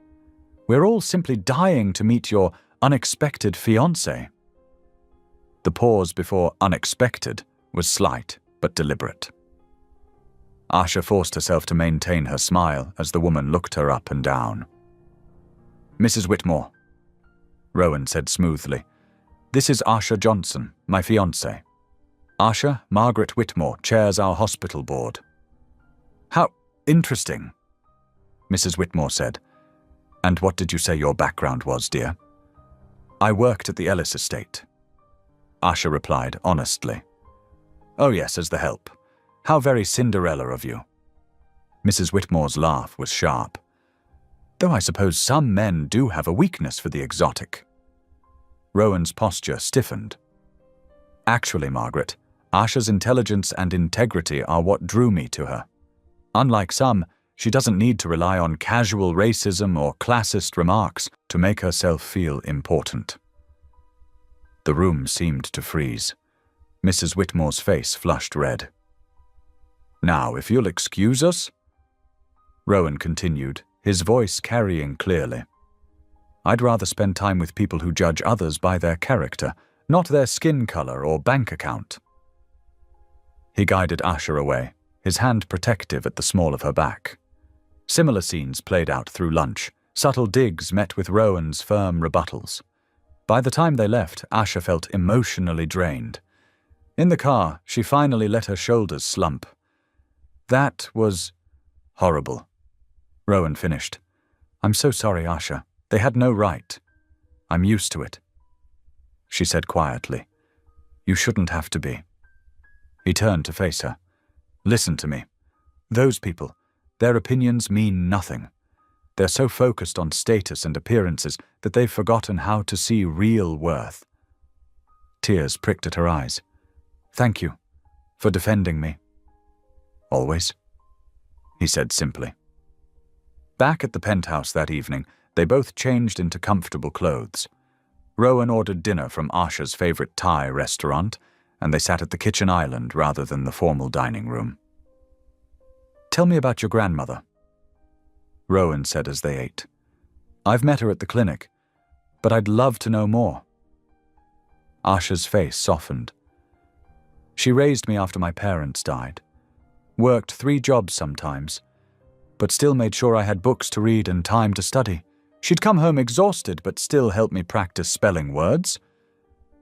"We're all simply dying to meet your unexpected fiancé." The pause before unexpected was slight but deliberate. Asha forced herself to maintain her smile as the woman looked her up and down. "Mrs. Whitmore," Rowan said smoothly. "This is Asha Johnson, my fiancé. Asha Margaret Whitmore chairs our hospital board." "How interesting," Mrs. Whitmore said. "And what did you say your background was, dear?" "I worked at the Ellis estate," Asha replied honestly. "Oh yes, as the help. How very Cinderella of you." Mrs. Whitmore's laugh was sharp. "Though I suppose some men do have a weakness for the exotic." Rowan's posture stiffened. "Actually, Margaret, Asha's intelligence and integrity are what drew me to her. Unlike some, she doesn't need to rely on casual racism or classist remarks to make herself feel important." The room seemed to freeze. Mrs. Whitmore's face flushed red. "Now, if you'll excuse us," Rowan continued, his voice carrying clearly. "I'd rather spend time with people who judge others by their character, not their skin color or bank account." He guided Asha away, his hand protective at the small of her back. Similar scenes played out through lunch, subtle digs met with Rowan's firm rebuttals. By the time they left, Asha felt emotionally drained. In the car, she finally let her shoulders slump. "That was horrible," Rowan finished. "I'm so sorry, Asha. They had no right. I'm used to it," she said quietly. "You shouldn't have to be." He turned to face her. "Listen to me. Those people, their opinions mean nothing. They're so focused on status and appearances that they've forgotten how to see real worth." Tears pricked at her eyes. "Thank you for defending me." "Always," he said simply. Back at the penthouse that evening, they both changed into comfortable clothes. Rowan ordered dinner from Asha's favorite Thai restaurant, and they sat at the kitchen island rather than the formal dining room. "Tell me about your grandmother," Rowan said as they ate. "I've met her at the clinic, but I'd love to know more." Asha's face softened. "She raised me after my parents died. Worked 3 jobs sometimes, but still made sure I had books to read and time to study. She'd come home exhausted, but still help me practice spelling words."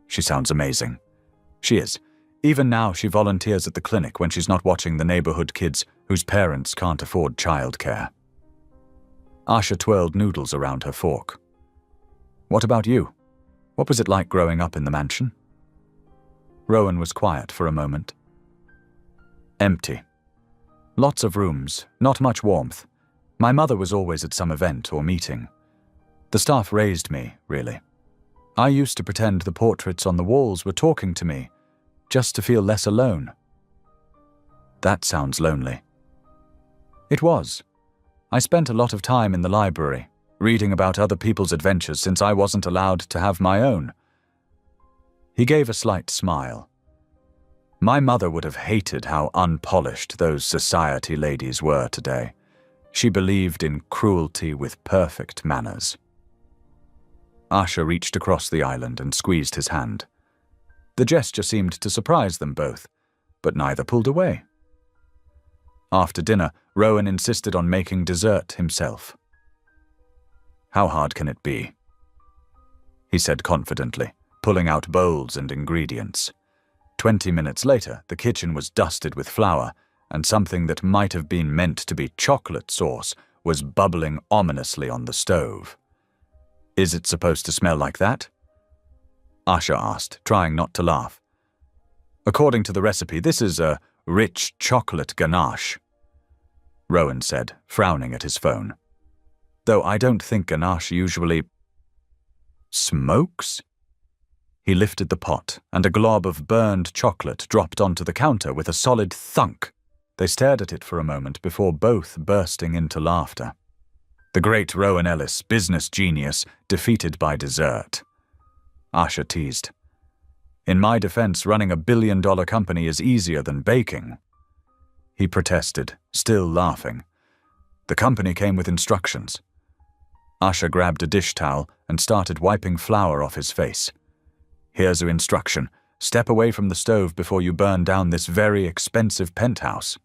"She sounds amazing." "She is. Even now she volunteers at the clinic when she's not watching the neighborhood kids whose parents can't afford childcare." Asha twirled noodles around her fork. "What about you? What was it like growing up in the mansion?" Rowan was quiet for a moment. "Empty. Lots of rooms, not much warmth. My mother was always at some event or meeting. The staff raised me, really. I used to pretend the portraits on the walls were talking to me, just to feel less alone." "That sounds lonely." "It was. I spent a lot of time in the library, reading about other people's adventures since I wasn't allowed to have my own." He gave a slight smile. "My mother would have hated how unpolished those society ladies were today. She believed in cruelty with perfect manners." Asha reached across the island and squeezed his hand. The gesture seemed to surprise them both, but neither pulled away. After dinner, Rowan insisted on making dessert himself. "How hard can it be?" he said confidently, pulling out bowls and ingredients. 20 minutes later, the kitchen was dusted with flour, and something that might have been meant to be chocolate sauce was bubbling ominously on the stove. "Is it supposed to smell like that?" Asha asked, trying not to laugh. "According to the recipe, this is a rich chocolate ganache," Rowan said, frowning at his phone. "Though I don't think ganache usually smokes?" He lifted the pot, and a glob of burned chocolate dropped onto the counter with a solid thunk. They stared at it for a moment before both bursting into laughter. The great Rowan Ellis, business genius, defeated by dessert. Asha teased. "In my defense, running a billion-dollar company is easier than baking." He protested, still laughing. "The company came with instructions." Asha grabbed a dish towel and started wiping flour off his face. "Here's your instruction. Step away from the stove before you burn down this very expensive penthouse."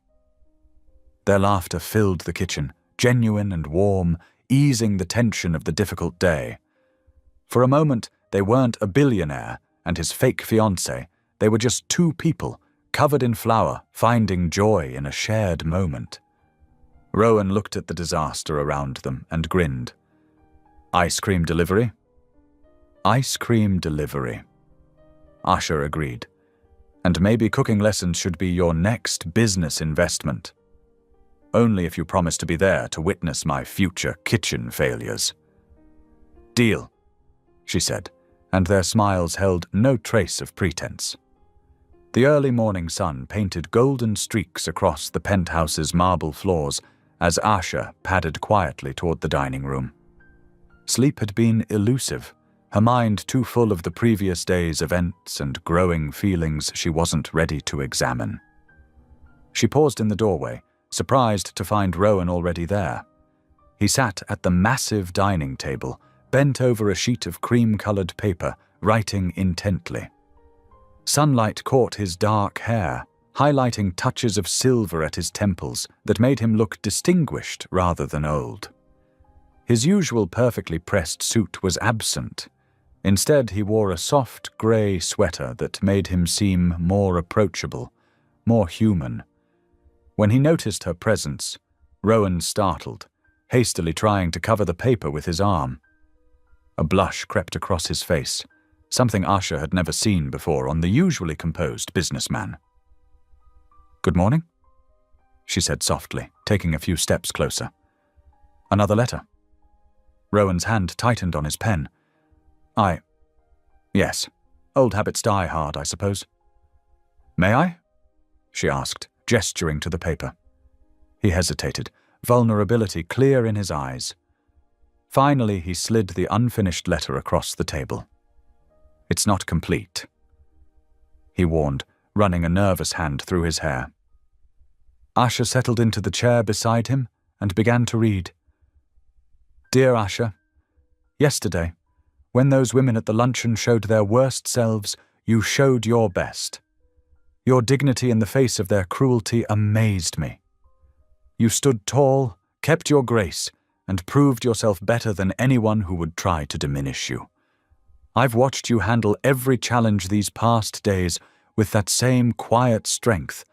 Their laughter filled the kitchen, genuine and warm, easing the tension of the difficult day. For a moment, they weren't a billionaire and his fake fiancée. They were just two people, covered in flour, finding joy in a shared moment. Rowan looked at the disaster around them and grinned. "Ice cream delivery?" "Ice cream delivery," Asha agreed. "And maybe cooking lessons should be your next business investment. Only if you promise to be there to witness my future kitchen failures." "Deal," she said, and their smiles held no trace of pretense. The early morning sun painted golden streaks across the penthouse's marble floors as Asha padded quietly toward the dining room. Sleep had been elusive, her mind too full of the previous day's events and growing feelings she wasn't ready to examine. She paused in the doorway, surprised to find Rowan already there. He sat at the massive dining table, bent over a sheet of cream-colored paper, writing intently. Sunlight caught his dark hair, highlighting touches of silver at his temples that made him look distinguished rather than old. His usual perfectly pressed suit was absent. Instead, he wore a soft grey sweater that made him seem more approachable, more human. When he noticed her presence, Rowan startled, hastily trying to cover the paper with his arm. A blush crept across his face, something Asha had never seen before on the usually composed businessman. "Good morning," she said softly, taking a few steps closer. "Another letter." Rowan's hand tightened on his pen. Yes. Old habits die hard, I suppose." "May I?" she asked, gesturing to the paper. He hesitated, vulnerability clear in his eyes. Finally, he slid the unfinished letter across the table. "It's not complete," he warned, running a nervous hand through his hair. Asha settled into the chair beside him and began to read. "Dear Asha, yesterday, when those women at the luncheon showed their worst selves, you showed your best. Your dignity in the face of their cruelty amazed me. You stood tall, kept your grace, and proved yourself better than anyone who would try to diminish you. I've watched you handle every challenge these past days with that same quiet strength.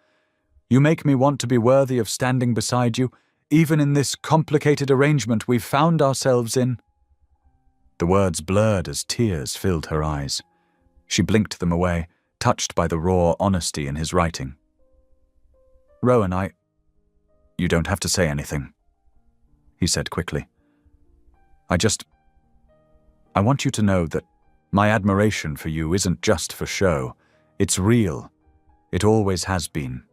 You make me want to be worthy of standing beside you, even in this complicated arrangement we've found ourselves in." The words blurred as tears filled her eyes. She blinked them away, touched by the raw honesty in his writing. "Rowan, You don't have to say anything," he said quickly. I want you to know that my admiration for you isn't just for show. It's real. It always has been."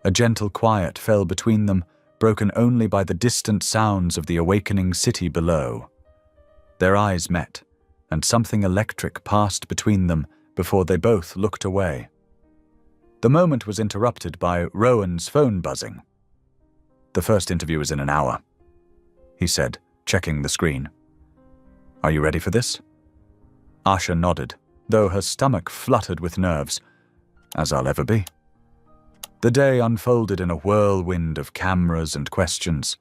A gentle quiet fell between them, broken only by the distant sounds of the awakening city below. Their eyes met, and something electric passed between them before they both looked away. The moment was interrupted by Rowan's phone buzzing. "The first interview is in an hour," he said, checking the screen. Are you ready for this? Asha nodded, though her stomach fluttered with nerves, as I'll ever be. The day unfolded in a whirlwind of cameras and questions.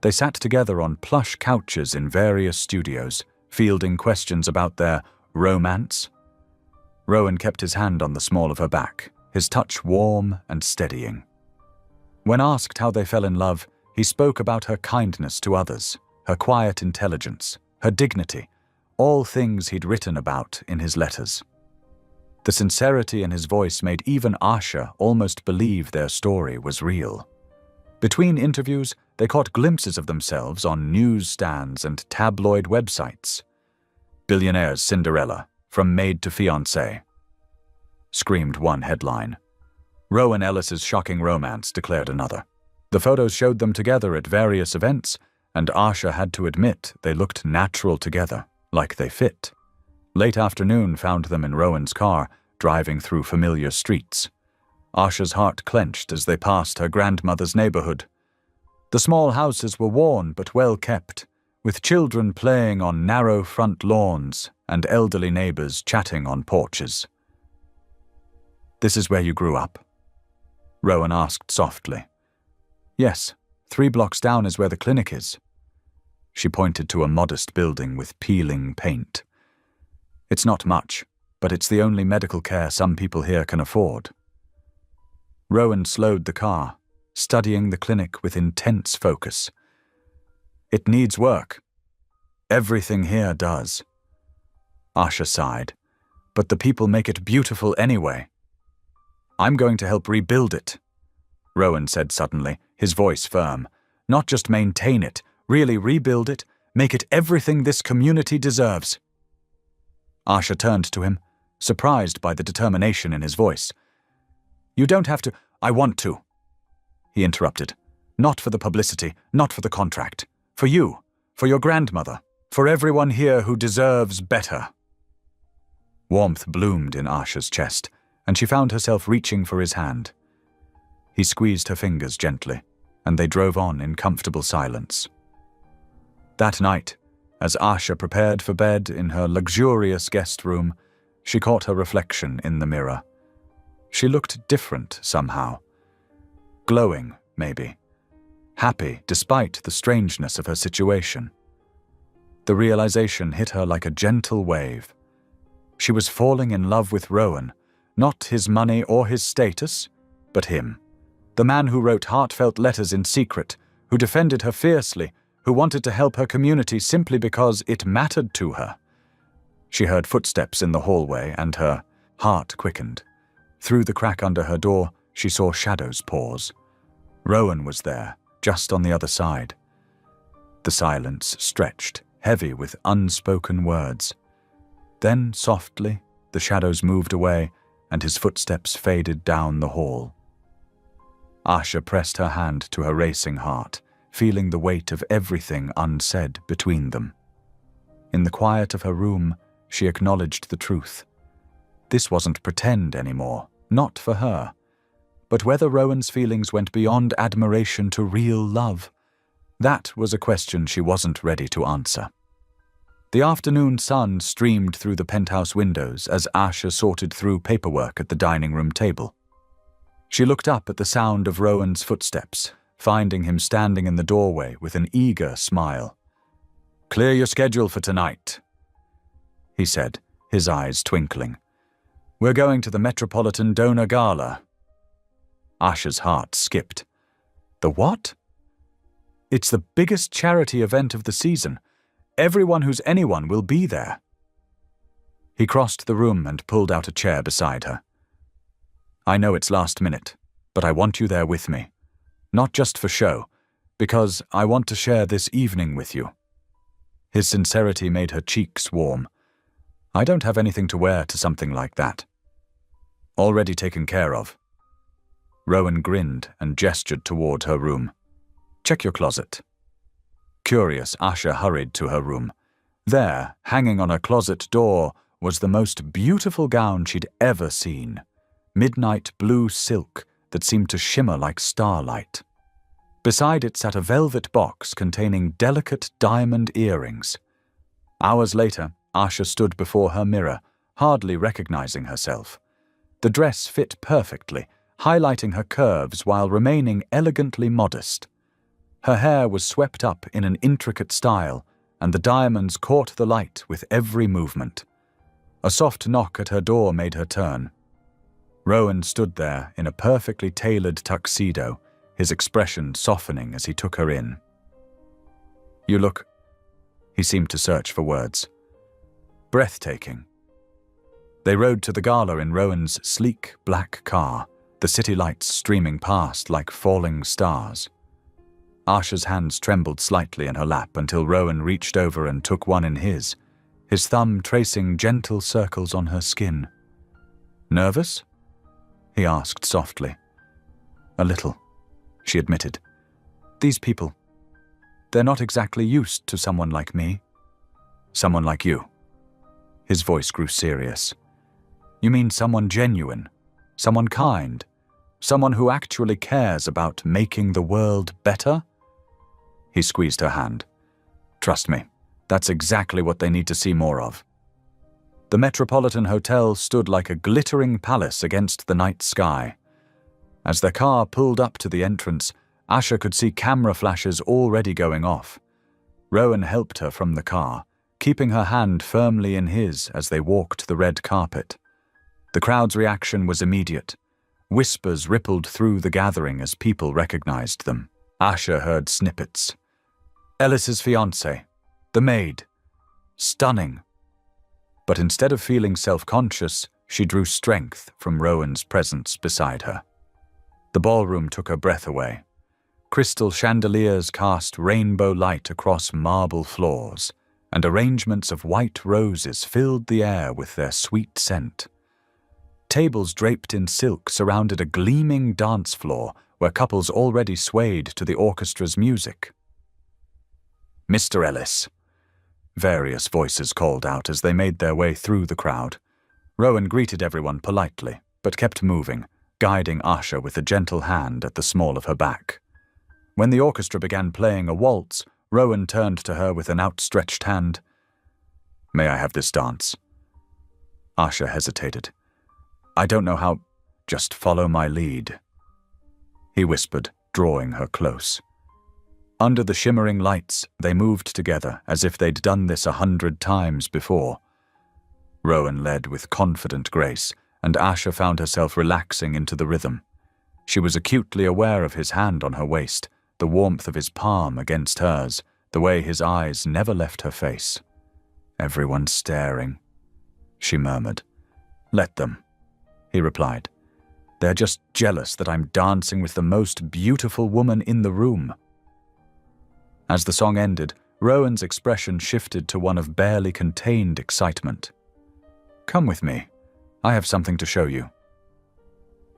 They sat together on plush couches in various studios, fielding questions about their romance. Rowan kept his hand on the small of her back, his touch warm and steadying. When asked how they fell in love, he spoke about her kindness to others, her quiet intelligence, her dignity, all things he'd written about in his letters. The sincerity in his voice made even Asha almost believe their story was real. Between interviews, they caught glimpses of themselves on newsstands and tabloid websites. Billionaire's Cinderella, from maid to fiancé, screamed one headline. Rowan Ellis's shocking romance, declared another. The photos showed them together at various events, and Asha had to admit they looked natural together, like they fit. Late afternoon found them in Rowan's car, driving through familiar streets. Asha's heart clenched as they passed her grandmother's neighborhood. The small houses were worn but well kept, with children playing on narrow front lawns and elderly neighbors chatting on porches. "This is where you grew up?" Rowan asked softly. "Yes, 3 blocks down is where the clinic is." She pointed to a modest building with peeling paint. "It's not much, but it's the only medical care some people here can afford." Rowan slowed the car, studying the clinic with intense focus. "It needs work. Everything here does." Asha sighed. "But the people make it beautiful anyway." "I'm going to help rebuild it," Rowan said suddenly, his voice firm. "Not just maintain it, really rebuild it, make it everything this community deserves." Asha turned to him, surprised by the determination in his voice. "You don't have to—" "I want to," he interrupted. "Not for the publicity, not for the contract. For you, for your grandmother, for everyone here who deserves better." Warmth bloomed in Asha's chest, and she found herself reaching for his hand. He squeezed her fingers gently, and they drove on in comfortable silence. That night, as Asha prepared for bed in her luxurious guest room, she caught her reflection in the mirror. She looked different somehow. Glowing, maybe. Happy despite the strangeness of her situation. The realization hit her like a gentle wave. She was falling in love with Rowan, not his money or his status, but him. The man who wrote heartfelt letters in secret, who defended her fiercely, who wanted to help her community simply because it mattered to her. She heard footsteps in the hallway and her heart quickened. Through the crack under her door, she saw shadows pause. Rowan was there, just on the other side. The silence stretched, heavy with unspoken words. Then, softly, the shadows moved away, and his footsteps faded down the hall. Asha pressed her hand to her racing heart, feeling the weight of everything unsaid between them. In the quiet of her room, she acknowledged the truth. This wasn't pretend anymore, not for her. But whether Rowan's feelings went beyond admiration to real love, that was a question she wasn't ready to answer. The afternoon sun streamed through the penthouse windows as Asha sorted through paperwork at the dining room table. She looked up at the sound of Rowan's footsteps, finding him standing in the doorway with an eager smile. "Clear your schedule for tonight," he said, his eyes twinkling. "We're going to the Metropolitan Donor Gala." Asha's heart skipped. "The what?" "It's the biggest charity event of the season. Everyone who's anyone will be there." He crossed the room and pulled out a chair beside her. "I know it's last minute, but I want you there with me. Not just for show, because I want to share this evening with you." His sincerity made her cheeks warm. "I don't have anything to wear to something like that." "Already taken care of." Rowan grinned and gestured toward her room. "Check your closet." Curious, Asha hurried to her room. There, hanging on a closet door, was the most beautiful gown she'd ever seen. Midnight blue silk that seemed to shimmer like starlight. Beside it sat a velvet box containing delicate diamond earrings. Hours later, Asha stood before her mirror, hardly recognizing herself. The dress fit perfectly, highlighting her curves while remaining elegantly modest. Her hair was swept up in an intricate style, and the diamonds caught the light with every movement. A soft knock at her door made her turn. Rowan stood there in a perfectly tailored tuxedo, his expression softening as he took her in. "You look—" He seemed to search for words. "Breathtaking." They rode to the gala in Rowan's sleek black car, the city lights streaming past like falling stars. Asha's hands trembled slightly in her lap until Rowan reached over and took one in his thumb tracing gentle circles on her skin. "Nervous?" he asked softly. "A little," she admitted. "These people, they're not exactly used to someone like me." "Someone like you." His voice grew serious. "You mean someone genuine, someone kind, someone who actually cares about making the world better?" He squeezed her hand. "Trust me, that's exactly what they need to see more of." The Metropolitan Hotel stood like a glittering palace against the night sky. As their car pulled up to the entrance, Asha could see camera flashes already going off. Rowan helped her from the car, keeping her hand firmly in his as they walked the red carpet. The crowd's reaction was immediate. Whispers rippled through the gathering as people recognized them. Asha heard snippets. "Ellis's fiancée, the maid. Stunning." But instead of feeling self-conscious, she drew strength from Rowan's presence beside her. The ballroom took her breath away. Crystal chandeliers cast rainbow light across marble floors, and arrangements of white roses filled the air with their sweet scent. Tables draped in silk surrounded a gleaming dance floor where couples already swayed to the orchestra's music. "Mr. Ellis." Various voices called out as they made their way through the crowd. Rowan greeted everyone politely, but kept moving, guiding Asha with a gentle hand at the small of her back. When the orchestra began playing a waltz, Rowan turned to her with an outstretched hand. "May I have this dance?" Asha hesitated. "I don't know how—" "Just follow my lead," he whispered, drawing her close. Under the shimmering lights, they moved together as if they'd done this 100 times before. Rowan led with confident grace, and Asha found herself relaxing into the rhythm. She was acutely aware of his hand on her waist, the warmth of his palm against hers, the way his eyes never left her face. "Everyone's staring," she murmured. "Let them," he replied. "They're just jealous that I'm dancing with the most beautiful woman in the room." As the song ended, Rowan's expression shifted to one of barely contained excitement. "Come with me. I have something to show you."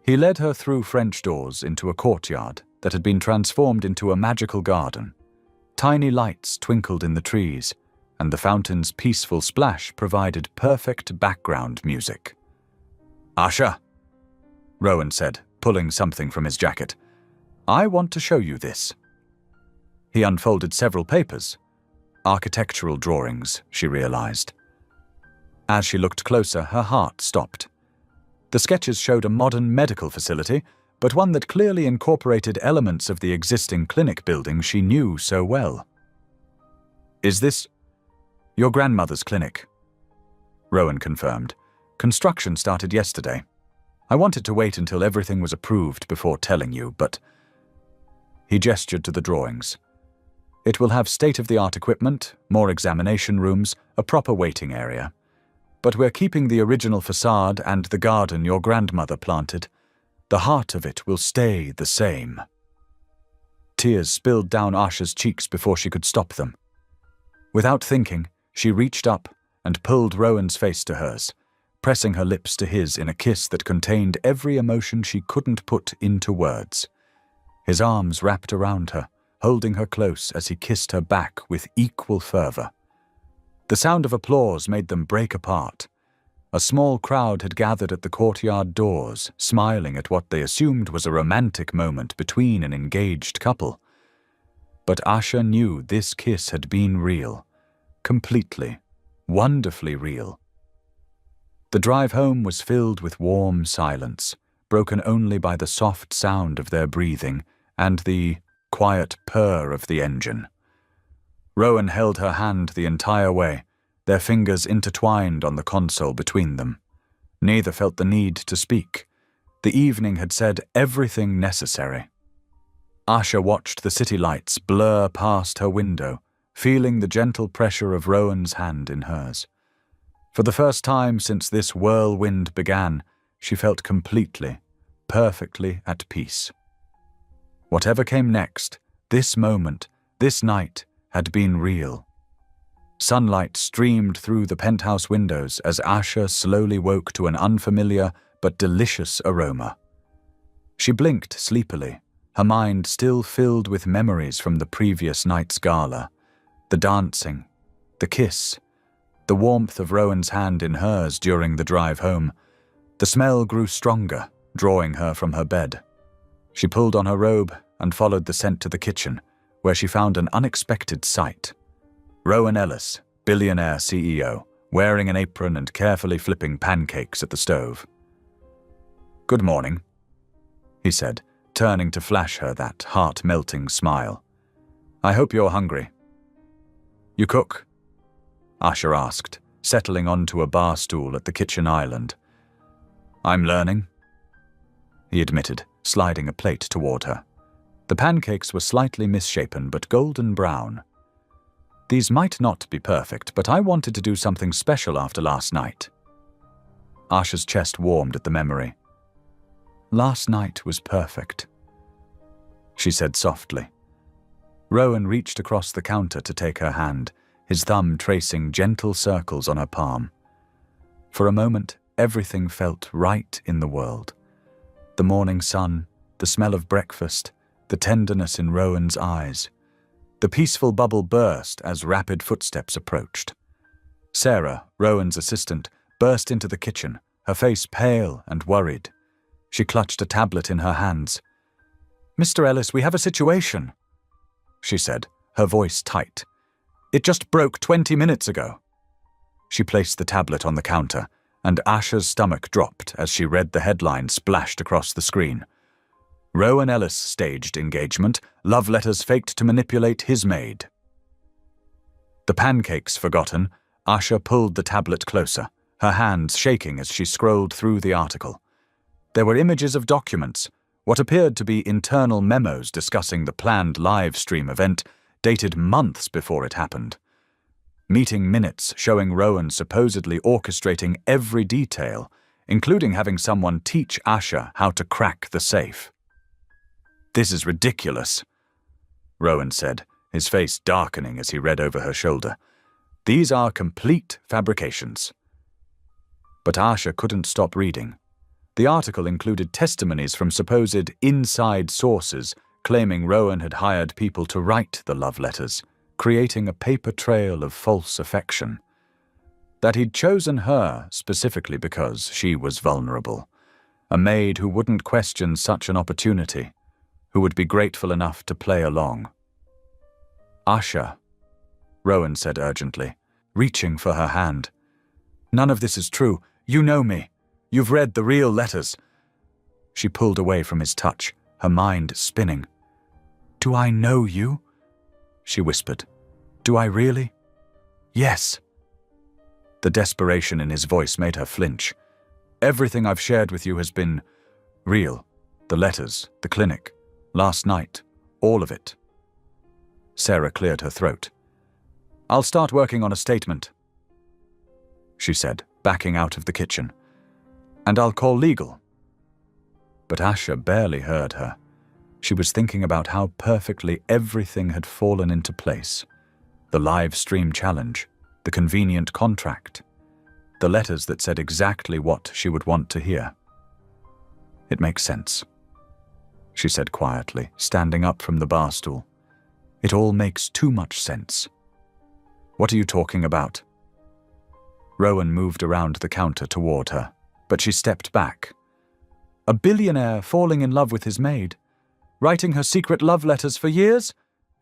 He led her through French doors into a courtyard that had been transformed into a magical garden. Tiny lights twinkled in the trees, and the fountain's peaceful splash provided perfect background music. "Asha," Rowan said, pulling something from his jacket. "I want to show you this." He unfolded several papers. Architectural drawings, she realized. As she looked closer, her heart stopped. The sketches showed a modern medical facility, but one that clearly incorporated elements of the existing clinic building she knew so well. "Is this your grandmother's clinic?" Rowan confirmed. "Construction started yesterday. I wanted to wait until everything was approved before telling you, but—" He gestured to the drawings. "It will have state-of-the-art equipment, more examination rooms, a proper waiting area. But we're keeping the original facade and the garden your grandmother planted. The heart of it will stay the same." Tears spilled down Asha's cheeks before she could stop them. Without thinking, she reached up and pulled Rowan's face to hers, pressing her lips to his in a kiss that contained every emotion she couldn't put into words. His arms wrapped around her, holding her close as he kissed her back with equal fervor. The sound of applause made them break apart. A small crowd had gathered at the courtyard doors, smiling at what they assumed was a romantic moment between an engaged couple. But Asha knew this kiss had been real, completely wonderfully real. The drive home was filled with warm silence, broken only by the soft sound of their breathing and the quiet purr of the engine. Rowan held her hand the entire way, their fingers intertwined on the console between them. Neither felt the need to speak. The evening had said everything necessary. Asha watched the city lights blur past her window, feeling the gentle pressure of Rowan's hand in hers. For the first time since this whirlwind began, she felt completely, perfectly at peace. Whatever came next, this moment, this night, had been real. Sunlight streamed through the penthouse windows as Asha slowly woke to an unfamiliar but delicious aroma. She blinked sleepily, her mind still filled with memories from the previous night's gala. The dancing, the kiss, the warmth of Rowan's hand in hers during the drive home. The smell grew stronger, drawing her from her bed. She pulled on her robe and followed the scent to the kitchen, where she found an unexpected sight. Rowan Ellis, Billionaire CEO, wearing an apron and carefully flipping pancakes at the stove. "Good morning," he said, turning to flash her that heart-melting smile. "I hope you're hungry." "You cook?" Asha asked, settling onto a bar stool at the kitchen island. "I'm learning," he admitted, sliding a plate toward her. The pancakes were slightly misshapen but golden brown. "These might not be perfect, but I wanted to do something special after last night." Asha's chest warmed at the memory. "Last night was perfect," she said softly. Rowan reached across the counter to take her hand, his thumb tracing gentle circles on her palm. For a moment, everything felt right in the world. The morning sun, the smell of breakfast, the tenderness in Rowan's eyes. The peaceful bubble burst as rapid footsteps approached. Sarah, Rowan's assistant, burst into the kitchen, her face pale and worried. She clutched a tablet in her hands. "Mr. Ellis, we have a situation," she said, her voice tight. "It just broke 20 minutes ago." She placed the tablet on the counter, and Asha's stomach dropped as she read the headline splashed across the screen. "Rowan Ellis staged engagement, love letters faked to manipulate his maid." The pancakes forgotten, Asha pulled the tablet closer, her hands shaking as she scrolled through the article. There were images of documents, what appeared to be internal memos discussing the planned live stream event dated months before it happened. Meeting minutes showing Rowan supposedly orchestrating every detail, including having someone teach Asha how to crack the safe. "This is ridiculous," Rowan said, his face darkening as he read over her shoulder. "These are complete fabrications." But Asha couldn't stop reading. The article included testimonies from supposed inside sources claiming Rowan had hired people to write the love letters, creating a paper trail of false affection. That he'd chosen her specifically because she was vulnerable, a maid who wouldn't question such an opportunity, who would be grateful enough to play along. "Asha," Rowan said urgently, reaching for her hand. "None of this is true. You know me. You've read the real letters." She pulled away from his touch, her mind spinning. "Do I know you?" she whispered. "Do I really?" "Yes." The desperation in his voice made her flinch. "Everything I've shared with you has been real. The letters, the clinic, last night, all of it." Sarah cleared her throat. "I'll start working on a statement," she said, backing out of the kitchen. "And I'll call legal." But Asha barely heard her. She was thinking about how perfectly everything had fallen into place. The live stream challenge, the convenient contract, the letters that said exactly what she would want to hear. "It makes sense," she said quietly, standing up from the bar stool. "It all makes too much sense." "What are you talking about?" Rowan moved around the counter toward her, but she stepped back. "A billionaire falling in love with his maid, writing her secret love letters for years?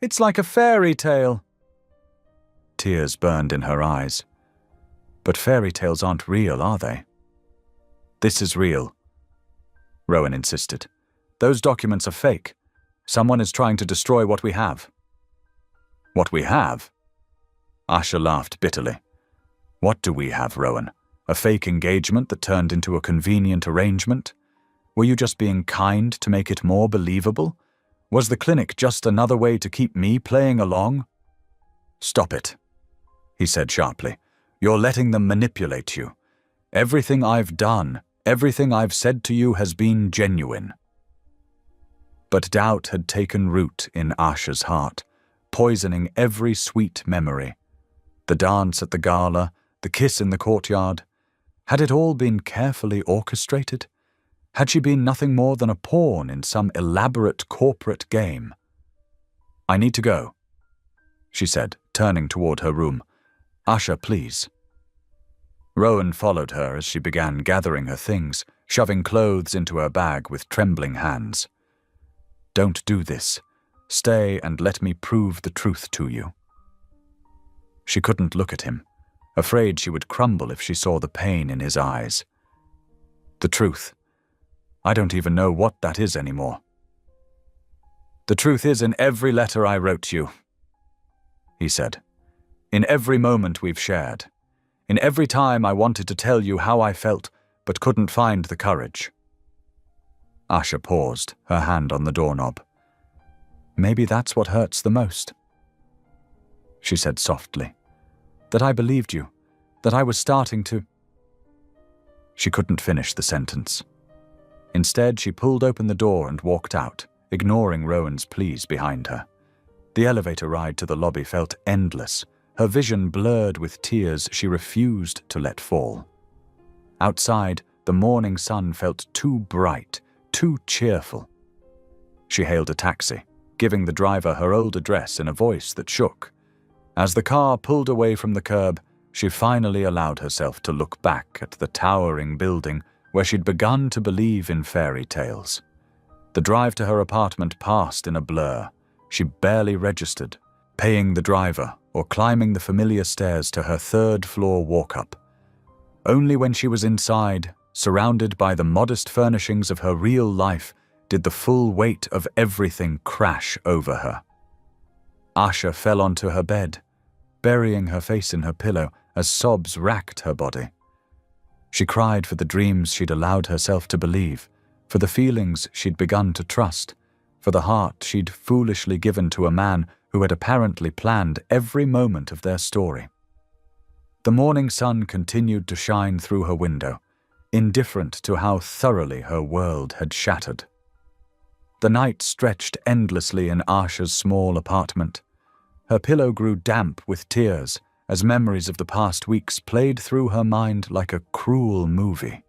It's like a fairy tale." Tears burned in her eyes. But fairy tales aren't real, are they? This is real, Rowan insisted. Those documents are fake. Someone is trying to destroy what we have. What we have? Asha laughed bitterly. What do we have, Rowan? A fake engagement that turned into a convenient arrangement? Were you just being kind to make it more believable? Was the clinic just another way to keep me playing along? Stop it, he said sharply. You're letting them manipulate you. Everything I've done, everything I've said to you has been genuine. But doubt had taken root in Asha's heart, poisoning every sweet memory. The dance at the gala, the kiss in the courtyard. Had it all been carefully orchestrated? Had she been nothing more than a pawn in some elaborate corporate game? I need to go, she said, turning toward her room. Asha, please. Rowan followed her as she began gathering her things, shoving clothes into her bag with trembling hands. Don't do this. Stay and let me prove the truth to you. She couldn't look at him, afraid she would crumble if she saw the pain in his eyes. The truth. I don't even know what that is anymore. The truth is in every letter I wrote you, he said. In every moment we've shared. In every time I wanted to tell you how I felt, but couldn't find the courage. Asha paused, her hand on the doorknob. Maybe that's what hurts the most, she said softly. That I believed you, that I was starting to... She couldn't finish the sentence. Instead, she pulled open the door and walked out, ignoring Rowan's pleas behind her. The elevator ride to the lobby felt endless, her vision blurred with tears she refused to let fall. Outside, the morning sun felt too bright, too cheerful. She hailed a taxi, giving the driver her old address in a voice that shook. As the car pulled away from the curb, she finally allowed herself to look back at the towering building where she'd begun to believe in fairy tales. The drive to her apartment passed in a blur. She barely registered, paying the driver or climbing the familiar stairs to her third-floor walk-up. Only when she was inside, surrounded by the modest furnishings of her real life, did the full weight of everything crash over her. Asha fell onto her bed, burying her face in her pillow as sobs racked her body. She cried for the dreams she'd allowed herself to believe, for the feelings she'd begun to trust, for the heart she'd foolishly given to a man who had apparently planned every moment of their story. The morning sun continued to shine through her window, indifferent to how thoroughly her world had shattered. The night stretched endlessly in Asha's small apartment. Her pillow grew damp with tears as memories of the past weeks played through her mind like a cruel movie.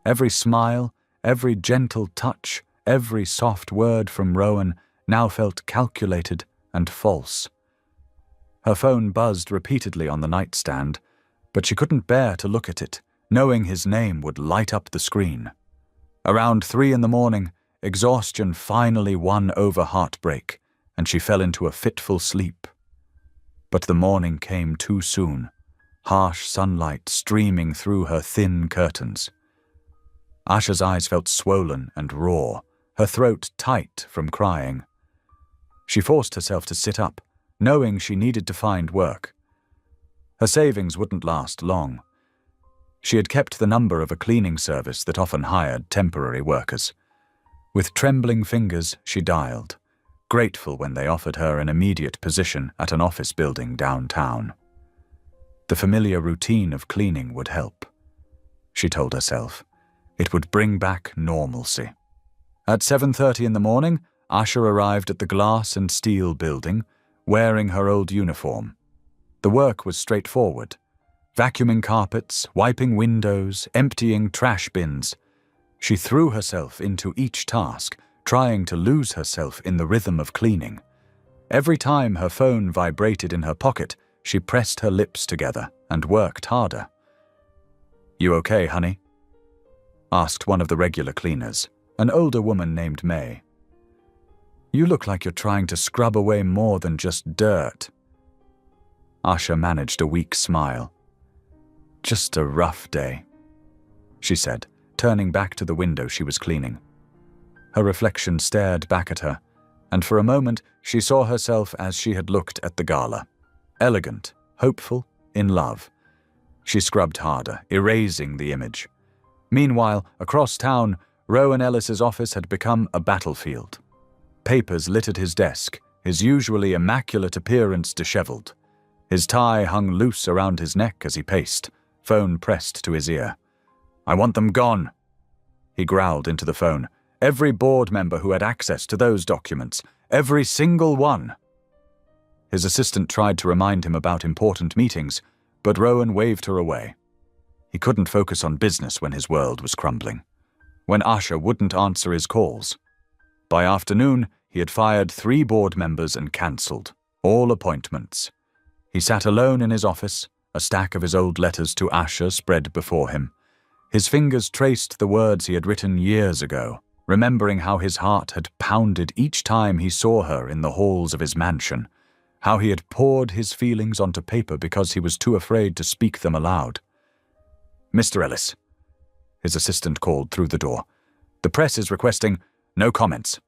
Every smile, every gentle touch, every soft word from Rowan now felt calculated and false. Her phone buzzed repeatedly on the nightstand, but she couldn't bear to look at it, knowing his name would light up the screen. Around 3 a.m, exhaustion finally won over heartbreak, and she fell into a fitful sleep. But the morning came too soon, harsh sunlight streaming through her thin curtains. Asha's eyes felt swollen and raw, her throat tight from crying. She forced herself to sit up, knowing she needed to find work. Her savings wouldn't last long. She had kept the number of a cleaning service that often hired temporary workers. With trembling fingers, she dialed, grateful when they offered her an immediate position at an office building downtown. The familiar routine of cleaning would help, she told herself. It would bring back normalcy. At 7:30 in the morning, Asha arrived at the glass and steel building, wearing her old uniform. The work was straightforward. Vacuuming carpets, wiping windows, emptying trash bins. She threw herself into each task, trying to lose herself in the rhythm of cleaning. Every time her phone vibrated in her pocket, she pressed her lips together and worked harder. "You okay, honey?" asked one of the regular cleaners, an older woman named May. "You look like you're trying to scrub away more than just dirt." Asha managed a weak smile. Just a rough day, she said, turning back to the window she was cleaning. Her reflection stared back at her, and for a moment she saw herself as she had looked at the gala. Elegant, hopeful, in love. She scrubbed harder, erasing the image. Meanwhile, across town, Rowan Ellis's office had become a battlefield. Papers littered his desk, his usually immaculate appearance disheveled. His tie hung loose around his neck as he paced, phone pressed to his ear. "I want them gone," he growled into the phone. "Every board member who had access to those documents. Every single one." His assistant tried to remind him about important meetings, but Rowan waved her away. He couldn't focus on business when his world was crumbling. When Asha wouldn't answer his calls. By afternoon, he had fired 3 board members and cancelled all appointments. He sat alone in his office, a stack of his old letters to Asha spread before him. His fingers traced the words he had written years ago, remembering how his heart had pounded each time he saw her in the halls of his mansion, how he had poured his feelings onto paper because he was too afraid to speak them aloud. "Mr. Ellis," his assistant called through the door. "The press is requesting no comments."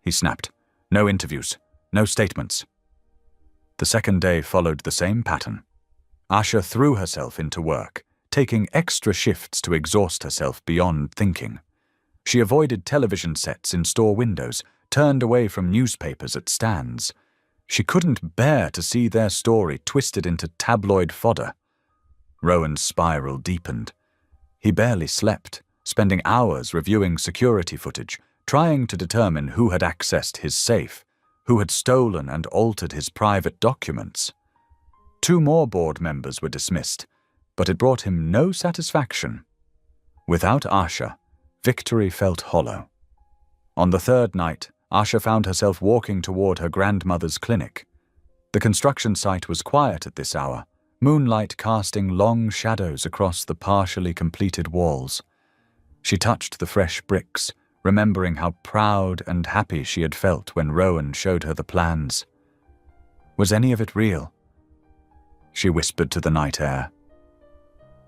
He snapped. No interviews, no statements. The second day followed the same pattern. Asha threw herself into work, taking extra shifts to exhaust herself beyond thinking. She avoided television sets in store windows, turned away from newspapers at stands. She couldn't bear to see their story twisted into tabloid fodder. Rowan's spiral deepened. He barely slept, spending hours reviewing security footage, trying to determine who had accessed his safe, who had stolen and altered his private documents. 2 more board members were dismissed, but it brought him no satisfaction. Without Asha, victory felt hollow. On the 3rd night, Asha found herself walking toward her grandmother's clinic. The construction site was quiet at this hour, moonlight casting long shadows across the partially completed walls. She touched the fresh bricks, remembering how proud and happy she had felt when Rowan showed her the plans. Was any of it real? She whispered to the night air.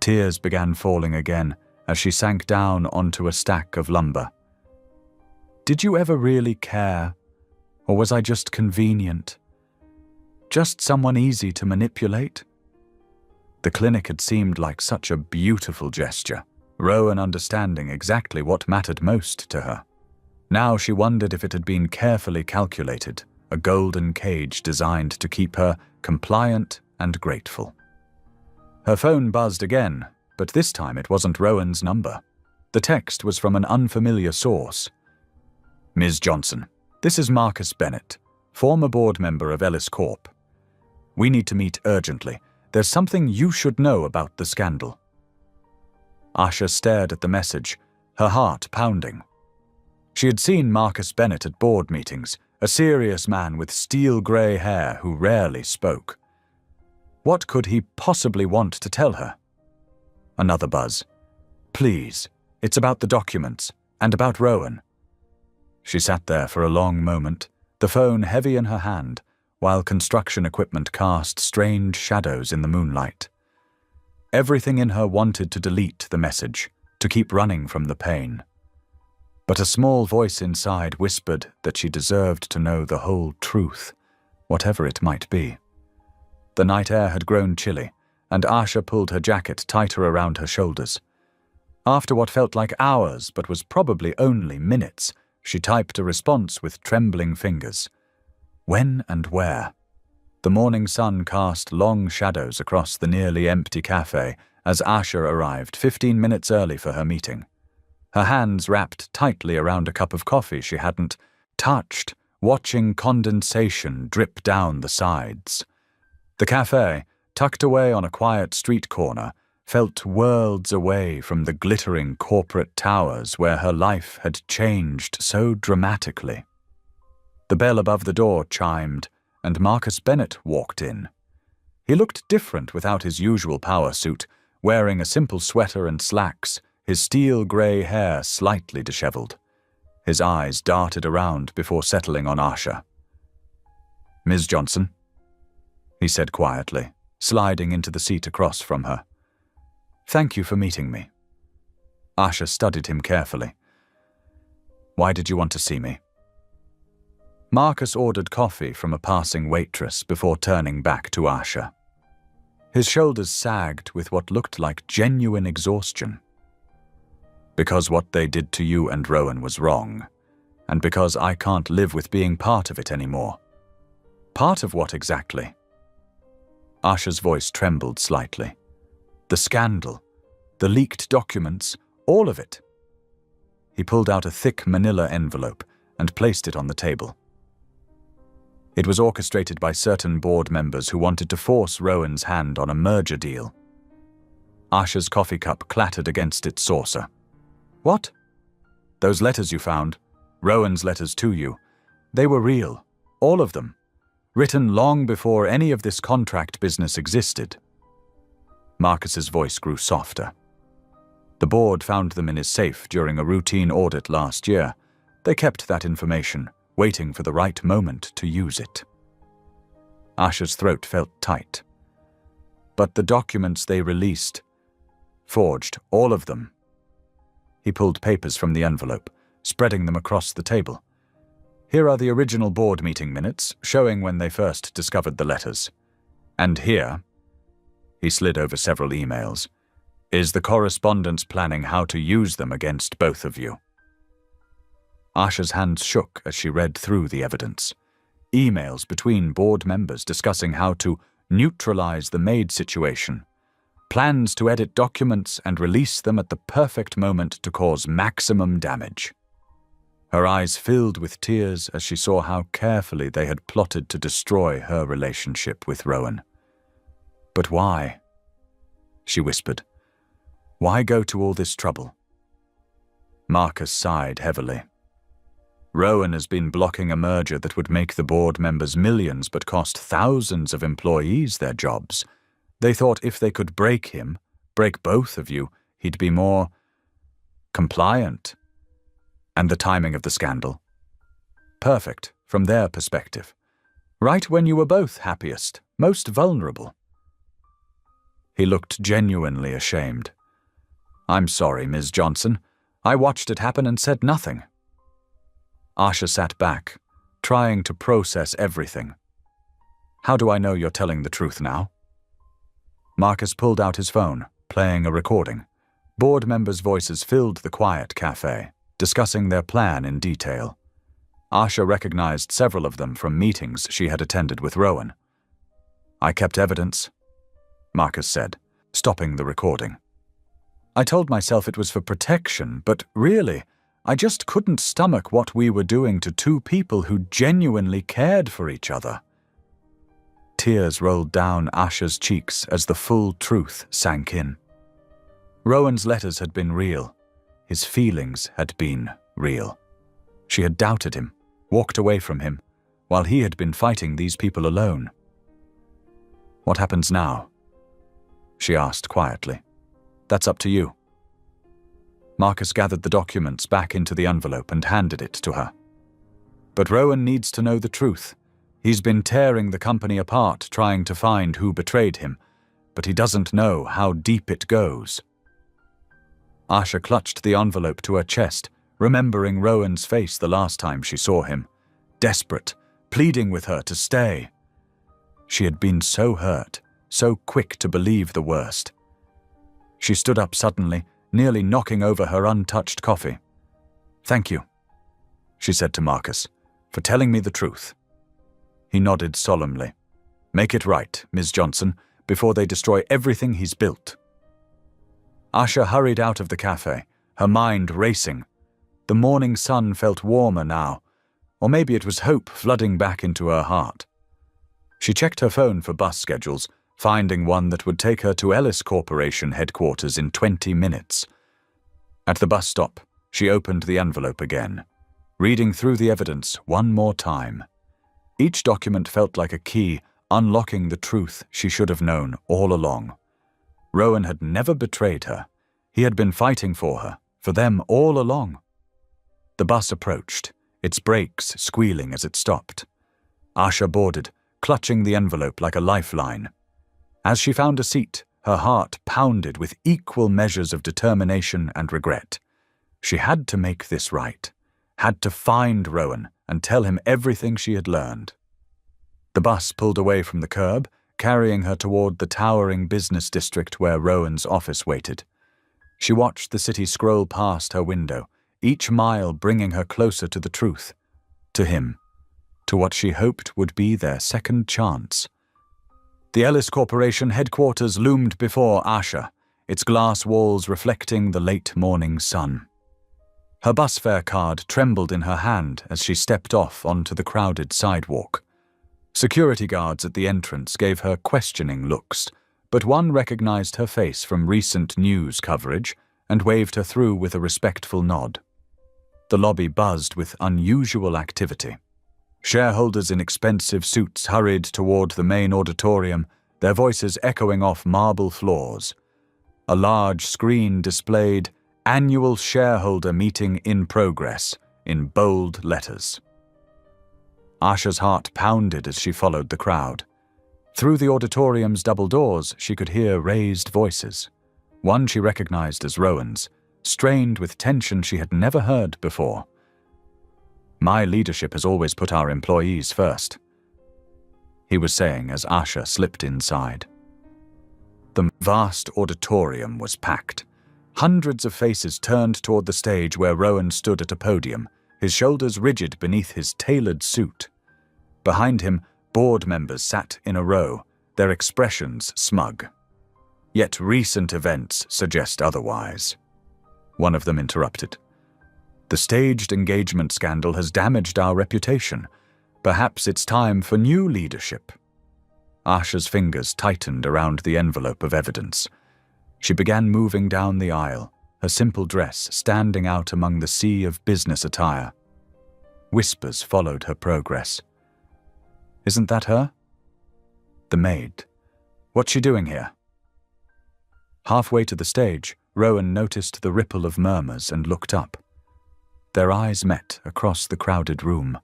Tears began falling again as she sank down onto a stack of lumber. Did you ever really care? Or was I just convenient? Just someone easy to manipulate? The clinic had seemed like such a beautiful gesture, Rowan understanding exactly what mattered most to her. Now she wondered if it had been carefully calculated, a golden cage designed to keep her compliant and grateful. Her phone buzzed again, but this time it wasn't Rowan's number. The text was from an unfamiliar source. "Ms. Johnson, this is Marcus Bennett, former board member of Ellis Corp. We need to meet urgently. There's something you should know about the scandal." Asha stared at the message, her heart pounding. She had seen Marcus Bennett at board meetings, a serious man with steel-grey hair who rarely spoke. What could he possibly want to tell her? Another buzz. "Please, it's about the documents, and about Rowan." She sat there for a long moment, the phone heavy in her hand, while construction equipment cast strange shadows in the moonlight. Everything in her wanted to delete the message, to keep running from the pain. But a small voice inside whispered that she deserved to know the whole truth, whatever it might be. The night air had grown chilly, and Asha pulled her jacket tighter around her shoulders. After what felt like hours but was probably only minutes, she typed a response with trembling fingers. When and where? The morning sun cast long shadows across the nearly empty cafe as Asha arrived 15 minutes early for her meeting. Her hands wrapped tightly around a cup of coffee she hadn't touched, watching condensation drip down the sides. The cafe, tucked away on a quiet street corner, felt worlds away from the glittering corporate towers where her life had changed so dramatically. The bell above the door chimed, and Marcus Bennett walked in. He looked different without his usual power suit, wearing a simple sweater and slacks, his steel-grey hair slightly disheveled. His eyes darted around before settling on Asha. "Ms. Johnson," he said quietly, sliding into the seat across from her. Thank you for meeting me. Asha studied him carefully. Why did you want to see me? Marcus ordered coffee from a passing waitress before turning back to Asha. His shoulders sagged with what looked like genuine exhaustion. Because what they did to you and Rowan was wrong, and because I can't live with being part of it anymore. Part of what exactly? Asha's voice trembled slightly. The scandal, the leaked documents, all of it. He pulled out a thick manila envelope and placed it on the table. It was orchestrated by certain board members who wanted to force Rowan's hand on a merger deal. Asha's coffee cup clattered against its saucer. What? Those letters you found, Rowan's letters to you, they were real, all of them, written long before any of this contract business existed. Marcus's voice grew softer. The board found them in his safe during a routine audit last year. They kept that information, waiting for the right moment to use it. Asha's throat felt tight. But the documents they released, forged, all of them. He pulled papers from the envelope, spreading them across the table. Here are the original board meeting minutes, showing when they first discovered the letters. And here, he slid over several emails, is the correspondence planning how to use them against both of you. Asha's hands shook as she read through the evidence. Emails between board members discussing how to neutralize the maid situation. Plans to edit documents and release them at the perfect moment to cause maximum damage. Her eyes filled with tears as she saw how carefully they had plotted to destroy her relationship with Rowan. But why? She whispered. Why go to all this trouble? Marcus sighed heavily. Rowan has been blocking a merger that would make the board members millions but cost thousands of employees their jobs. They thought if they could break him, break both of you, he'd be more compliant. And the timing of the scandal? Perfect, from their perspective. Right when you were both happiest, most vulnerable. He looked genuinely ashamed. I'm sorry, Ms. Johnson. I watched it happen and said nothing. Asha sat back, trying to process everything. How do I know you're telling the truth now? Marcus pulled out his phone, playing a recording. Board members' voices filled the quiet cafe, discussing their plan in detail. Asha recognized several of them from meetings she had attended with Rowan. I kept evidence, Marcus said, stopping the recording. I told myself it was for protection, but really, I just couldn't stomach what we were doing to two people who genuinely cared for each other. Tears rolled down Asha's cheeks as the full truth sank in. Rowan's letters had been real. His feelings had been real. She had doubted him, walked away from him, while he had been fighting these people alone. What happens now? She asked quietly. That's up to you. Marcus gathered the documents back into the envelope and handed it to her. But Rowan needs to know the truth. He's been tearing the company apart trying to find who betrayed him, but he doesn't know how deep it goes. Asha clutched the envelope to her chest, remembering Rowan's face the last time she saw him, desperate, pleading with her to stay. She had been so hurt, so quick to believe the worst. She stood up suddenly, nearly knocking over her untouched coffee. Thank you, she said to Marcus, for telling me the truth. He nodded solemnly. Make it right, Ms. Johnson, before they destroy everything he's built. Asha hurried out of the cafe, her mind racing. The morning sun felt warmer now, or maybe it was hope flooding back into her heart. She checked her phone for bus schedules, finding one that would take her to Ellis Corporation headquarters in 20 minutes. At the bus stop, she opened the envelope again, reading through the evidence one more time. Each document felt like a key, unlocking the truth she should have known all along. Rowan had never betrayed her. He had been fighting for her, for them all along. The bus approached, its brakes squealing as it stopped. Asha boarded, clutching the envelope like a lifeline. As she found a seat, Her heart pounded with equal measures of determination and regret. She had to make this right, had to find Rowan and tell him everything she had learned. The bus pulled away from the curb, carrying her toward the towering business district where Rowan's office waited. She watched the city scroll past her window, each mile bringing her closer to the truth, to him, to what she hoped would be their second chance. The Ellis Corporation headquarters loomed before Asha, its glass walls reflecting the late morning sun. Her bus fare card trembled in her hand as she stepped off onto the crowded sidewalk. Security guards at the entrance gave her questioning looks, but one recognized her face from recent news coverage and waved her through with a respectful nod. The lobby buzzed with unusual activity. Shareholders in expensive suits hurried toward the main auditorium, their voices echoing off marble floors. A large screen displayed "Annual Shareholder Meeting in Progress" in bold letters. Asha's heart pounded as she followed the crowd. Through the auditorium's double doors, she could hear raised voices. One she recognized as Rowan's, strained with tension she had never heard before. "My leadership has always put our employees first," he was saying as Asha slipped inside. The vast auditorium was packed. Hundreds of faces turned toward the stage where Rowan stood at a podium, his shoulders rigid beneath his tailored suit. Behind him, board members sat in a row, their expressions smug. Yet recent events suggest otherwise. One of them interrupted. "The staged engagement scandal has damaged our reputation. Perhaps it's time for new leadership." Asha's fingers tightened around the envelope of evidence. She began moving down the aisle, her simple dress standing out among the sea of business attire. Whispers followed her progress. "Isn't that her?" "The maid. What's she doing here?" Halfway to the stage, Rowan noticed the ripple of murmurs and looked up. Their eyes met across the crowded room.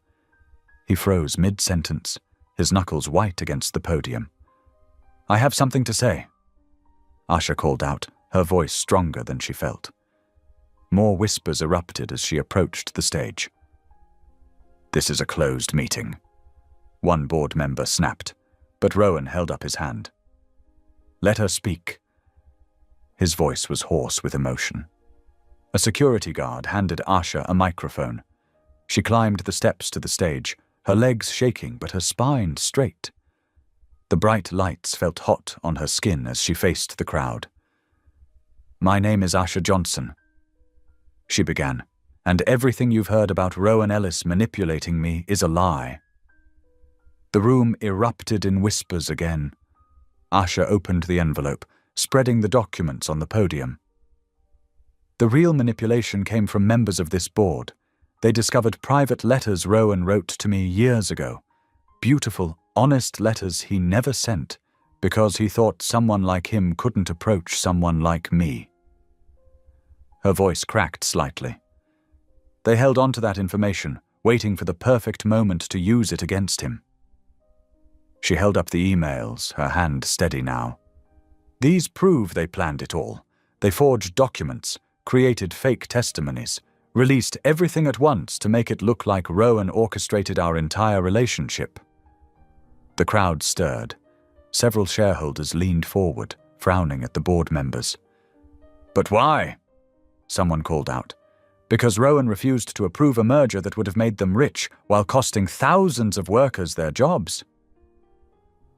He froze mid-sentence, his knuckles white against the podium. "I have something to say," Asha called out, her voice stronger than she felt. More whispers erupted as she approached the stage. "This is a closed meeting," one board member snapped, but Rowan held up his hand. "Let her speak." His voice was hoarse with emotion. A security guard handed Asha a microphone. She climbed the steps to the stage, her legs shaking but her spine straight. The bright lights felt hot on her skin as she faced the crowd. "My name is Asha Johnson," she began, "and everything you've heard about Rowan Ellis manipulating me is a lie." The room erupted in whispers again. Asha opened the envelope, spreading the documents on the podium. The real manipulation came from members of this board. They discovered private letters Rowan wrote to me years ago. Beautiful, honest letters he never sent, because he thought someone like him couldn't approach someone like me. Her voice cracked slightly. They held on to that information, waiting for the perfect moment to use it against him. She held up the emails, her hand steady now. "These prove they planned it all. They forged documents, created fake testimonies, released everything at once to make it look like Rowan orchestrated our entire relationship." The crowd stirred. Several shareholders leaned forward, frowning at the board members. "But why?" someone called out. "Because Rowan refused to approve a merger that would have made them rich while costing thousands of workers their jobs."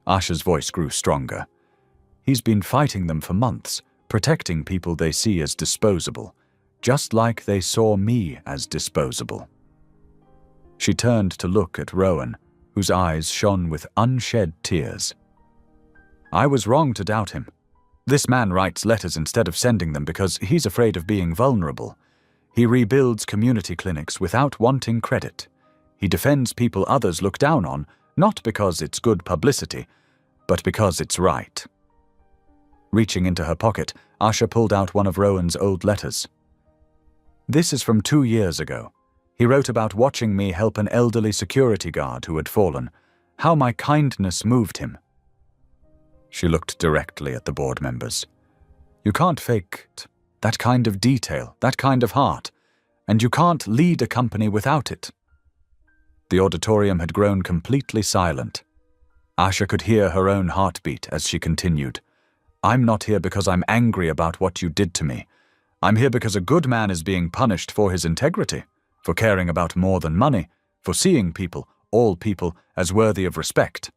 Asha's voice grew stronger. "He's been fighting them for months, protecting people they see as disposable, just like they saw me as disposable." She turned to look at Rowan, whose eyes shone with unshed tears. "I was wrong to doubt him. This man writes letters instead of sending them because he's afraid of being vulnerable. He rebuilds community clinics without wanting credit. He defends people others look down on, not because it's good publicity, but because it's right." Reaching into her pocket, Asha pulled out one of Rowan's old letters. "This is from 2 years ago. He wrote about watching me help an elderly security guard who had fallen, how my kindness moved him." She looked directly at the board members. You can't fake that kind of detail, that kind of heart, and you can't lead a company without it. The auditorium had grown completely silent. Asha could hear her own heartbeat as she continued. I'm not here because I'm angry about what you did to me. I'm here because a good man is being punished for his integrity, for caring about more than money, for seeing people, all people, as worthy of respect.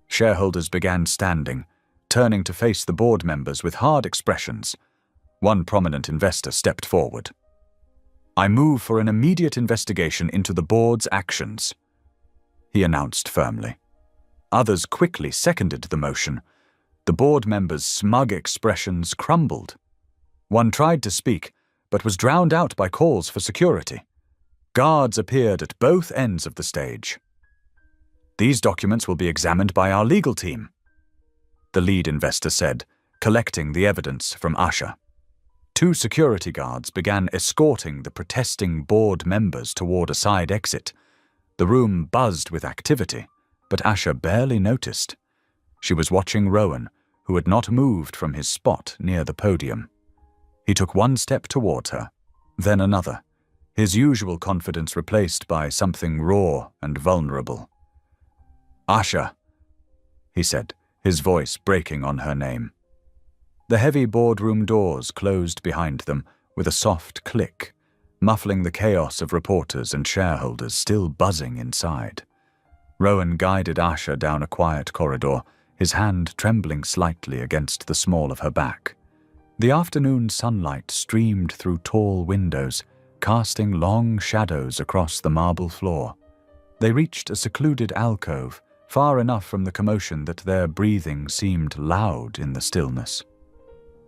Shareholders began standing, turning to face the board members with hard expressions. One prominent investor stepped forward. I move for an immediate investigation into the board's actions, he announced firmly. Others quickly seconded the motion. The board members' smug expressions crumbled. One tried to speak, but was drowned out by calls for security. Guards appeared at both ends of the stage. These documents will be examined by our legal team, the lead investor said, collecting the evidence from Asha. 2 security guards began escorting the protesting board members toward a side exit. The room buzzed with activity, but Asha barely noticed. She was watching Rowan, who had not moved from his spot near the podium. He took one step toward her, then another, his usual confidence replaced by something raw and vulnerable. Asha, he said, his voice breaking on her name. The heavy boardroom doors closed behind them with a soft click, muffling the chaos of reporters and shareholders still buzzing inside. Rowan guided Asha down a quiet corridor, his hand trembling slightly against the small of her back. The afternoon sunlight streamed through tall windows, casting long shadows across the marble floor. They reached a secluded alcove, far enough from the commotion that their breathing seemed loud in the stillness.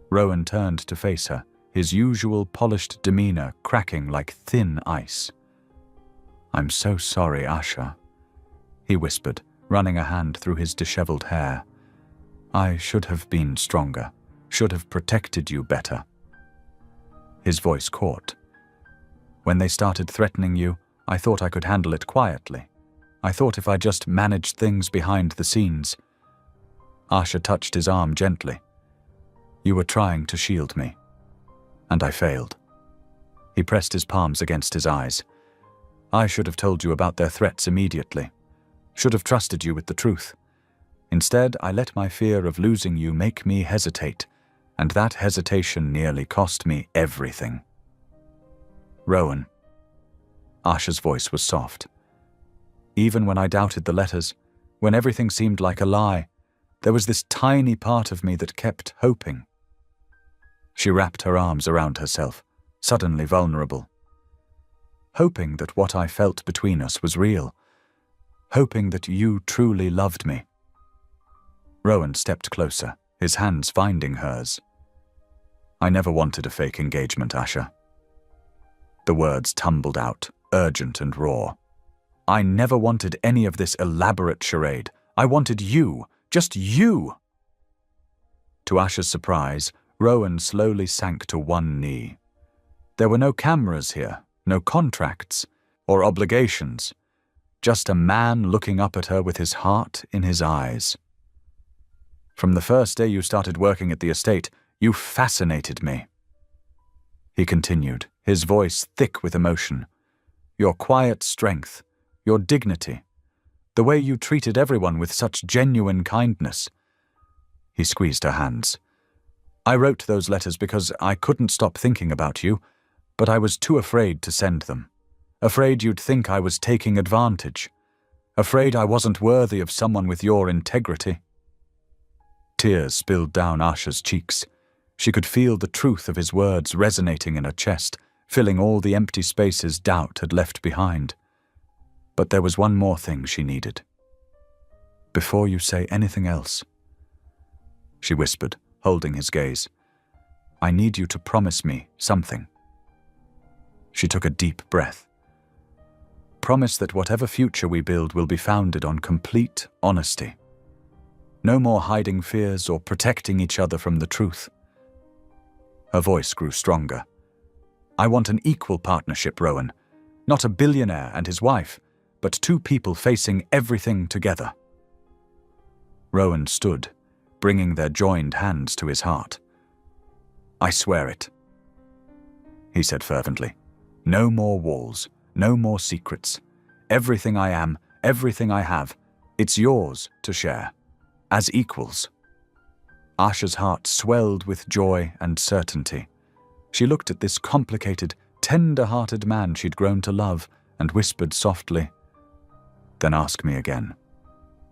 Rowan turned to face her, his usual polished demeanor cracking like thin ice. I'm so sorry, Asha, he whispered, running a hand through his disheveled hair. I should have been stronger, should have protected you better. His voice caught. When they started threatening you, I thought I could handle it quietly. I thought if I just managed things behind the scenes. Asha touched his arm gently. You were trying to shield me, and I failed. He pressed his palms against his eyes. I should have told you about their threats immediately, should have trusted you with the truth. Instead, I let my fear of losing you make me hesitate, and that hesitation nearly cost me everything. Rowan. Asha's voice was soft. Even when I doubted the letters, when everything seemed like a lie, there was this tiny part of me that kept hoping. She wrapped her arms around herself, suddenly vulnerable. Hoping that what I felt between us was real. Hoping that you truly loved me. Rowan stepped closer, his hands finding hers. I never wanted a fake engagement, Asha. The words tumbled out, urgent and raw. I never wanted any of this elaborate charade. I wanted you, just you. To Asha's surprise, Rowan slowly sank to one knee. There were no cameras here, no contracts or obligations, just a man looking up at her with his heart in his eyes. From the first day you started working at the estate, you fascinated me. He continued, his voice thick with emotion. Your quiet strength, your dignity, the way you treated everyone with such genuine kindness. He squeezed her hands. I wrote those letters because I couldn't stop thinking about you, but I was too afraid to send them. Afraid you'd think I was taking advantage. Afraid I wasn't worthy of someone with your integrity. Tears spilled down Asha's cheeks. She could feel the truth of his words resonating in her chest, filling all the empty spaces doubt had left behind. But there was one more thing she needed. Before you say anything else, she whispered, holding his gaze, I need you to promise me something. She took a deep breath. Promise that whatever future we build will be founded on complete honesty. No more hiding fears or protecting each other from the truth. Her voice grew stronger. I want an equal partnership, Rowan. Not a billionaire and his wife, but 2 people facing everything together. Rowan stood, bringing their joined hands to his heart. "I swear it," he said fervently. "No more walls, no more secrets. Everything I am, everything I have, it's yours to share, as equals." Asha's heart swelled with joy and certainty. She looked at this complicated, tender-hearted man she'd grown to love and whispered softly, "Then ask me again."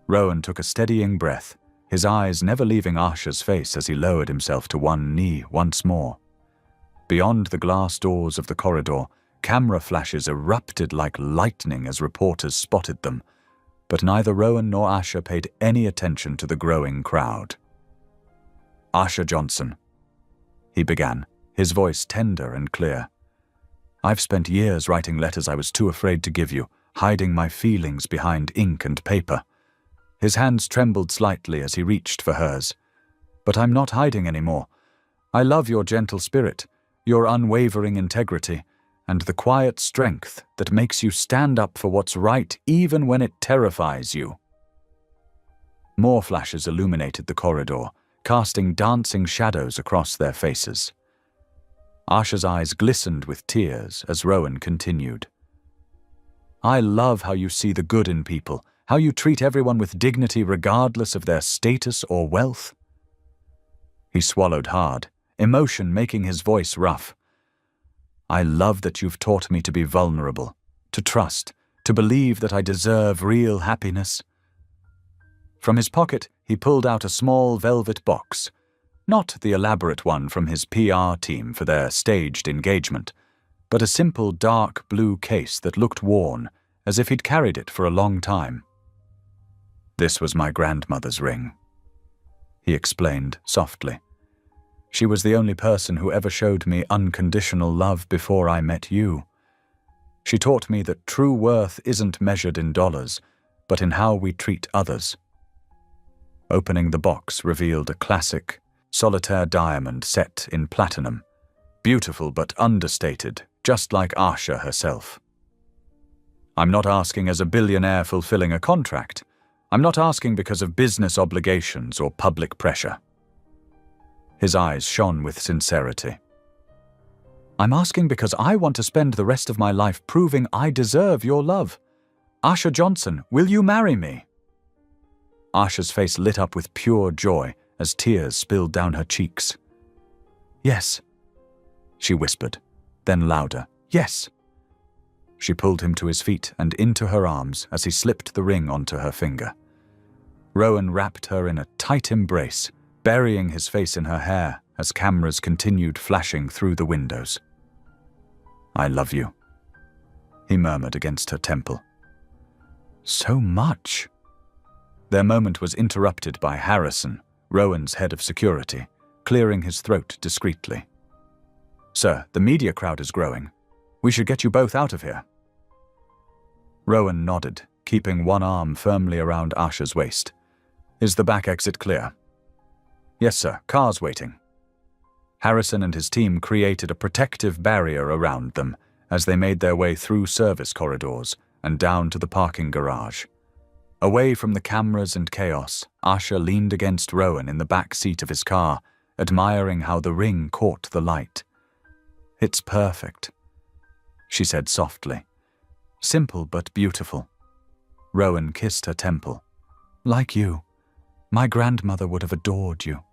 Rowan took a steadying breath, his eyes never leaving Asha's face as he lowered himself to one knee once more. Beyond the glass doors of the corridor, camera flashes erupted like lightning as reporters spotted them, but neither Rowan nor Asha paid any attention to the growing crowd. "Asha Johnson," he began, his voice tender and clear. "I've spent years writing letters I was too afraid to give you, hiding my feelings behind ink and paper." His hands trembled slightly as he reached for hers. "But I'm not hiding anymore. I love your gentle spirit, your unwavering integrity, and the quiet strength that makes you stand up for what's right even when it terrifies you." More flashes illuminated the corridor, casting dancing shadows across their faces. Asha's eyes glistened with tears as Rowan continued. "I love how you see the good in people, how you treat everyone with dignity regardless of their status or wealth." He swallowed hard, emotion making his voice rough. "I love that you've taught me to be vulnerable, to trust, to believe that I deserve real happiness." From his pocket, he pulled out a small velvet box, not the elaborate one from his PR team for their staged engagement, but a simple dark blue case that looked worn, as if he'd carried it for a long time. "This was my grandmother's ring," he explained softly. "She was the only person who ever showed me unconditional love before I met you. She taught me that true worth isn't measured in dollars, but in how we treat others." Opening the box revealed a classic, solitaire diamond set in platinum, beautiful but understated, just like Asha herself. "I'm not asking as a billionaire fulfilling a contract. I'm not asking because of business obligations or public pressure." His eyes shone with sincerity. "I'm asking because I want to spend the rest of my life proving I deserve your love. Asha Johnson, will you marry me?" Asha's face lit up with pure joy as tears spilled down her cheeks. "Yes," she whispered, then louder, "Yes." She pulled him to his feet and into her arms as he slipped the ring onto her finger. Rowan wrapped her in a tight embrace, burying his face in her hair as cameras continued flashing through the windows. "I love you," he murmured against her temple. "So much." Their moment was interrupted by Harrison, Rowan's head of security, clearing his throat discreetly. "Sir, the media crowd is growing. We should get you both out of here." Rowan nodded, keeping one arm firmly around Asha's waist. "Is the back exit clear?" "Yes, sir. Cars waiting." Harrison and his team created a protective barrier around them as they made their way through service corridors and down to the parking garage. Away from the cameras and chaos, Asha leaned against Rowan in the back seat of his car, admiring how the ring caught the light. "It's perfect," she said softly. "Simple but beautiful." Rowan kissed her temple. "Like you. My grandmother would have adored you."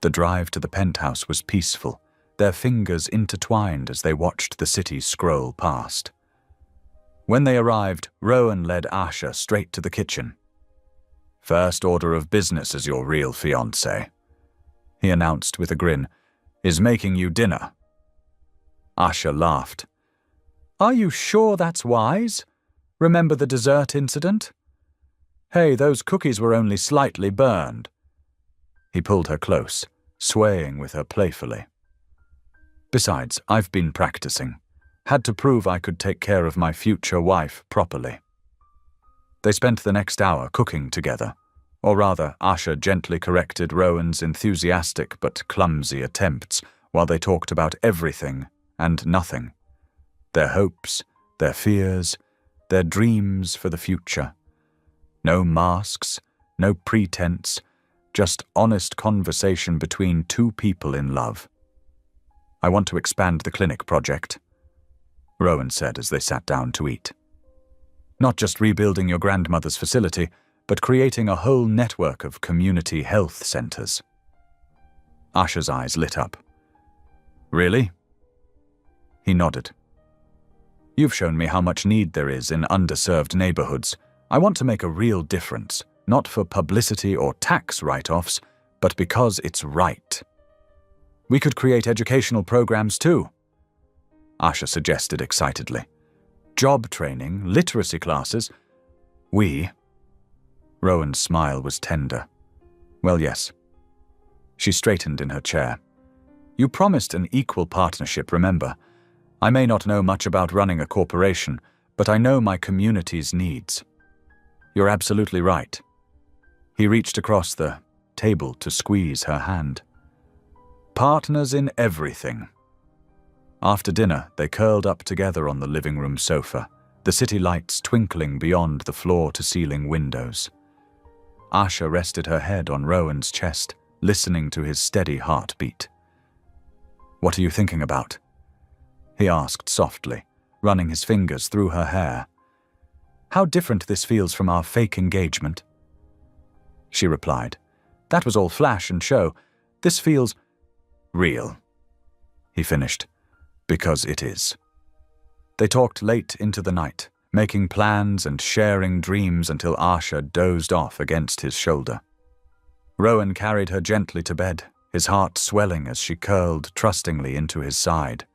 The drive to the penthouse was peaceful, their fingers intertwined as they watched the city scroll past. When they arrived, Rowan led Asha straight to the kitchen. "First order of business as your real fiancé," he announced with a grin, "is making you dinner." Asha laughed. "Are you sure that's wise? Remember the dessert incident? Hey, those cookies were only slightly burned." He pulled her close, swaying with her playfully. "Besides, I've been practicing. Had to prove I could take care of my future wife properly." They spent the next hour cooking together, or rather, Asha gently corrected Rowan's enthusiastic but clumsy attempts while they talked about everything and nothing. Their hopes, their fears, their dreams for the future. No masks, no pretense, just honest conversation between two people in love. "I want to expand the clinic project," Rowan said as they sat down to eat. "Not just rebuilding your grandmother's facility, but creating a whole network of community health centers." Asha's eyes lit up. "Really?" He nodded. "You've shown me how much need there is in underserved neighborhoods. I want to make a real difference, not for publicity or tax write-offs, but because it's right." "We could create educational programs too," Asha suggested excitedly. "Job training, literacy classes." "We?" Rowan's smile was tender. "Well, yes." She straightened in her chair. "You promised an equal partnership, remember? I may not know much about running a corporation, but I know my community's needs." "You're absolutely right." He reached across the table to squeeze her hand. "Partners in everything." After dinner, they curled up together on the living room sofa, the city lights twinkling beyond the floor-to-ceiling windows. Asha rested her head on Rowan's chest, listening to his steady heartbeat. "What are you thinking about?" he asked softly, running his fingers through her hair. "How different this feels from our fake engagement." She replied, "That was all flash and show. This feels real." He finished, "Because it is." They talked late into the night, making plans and sharing dreams until Asha dozed off against his shoulder. Rowan carried her gently to bed, his heart swelling as she curled trustingly into his side.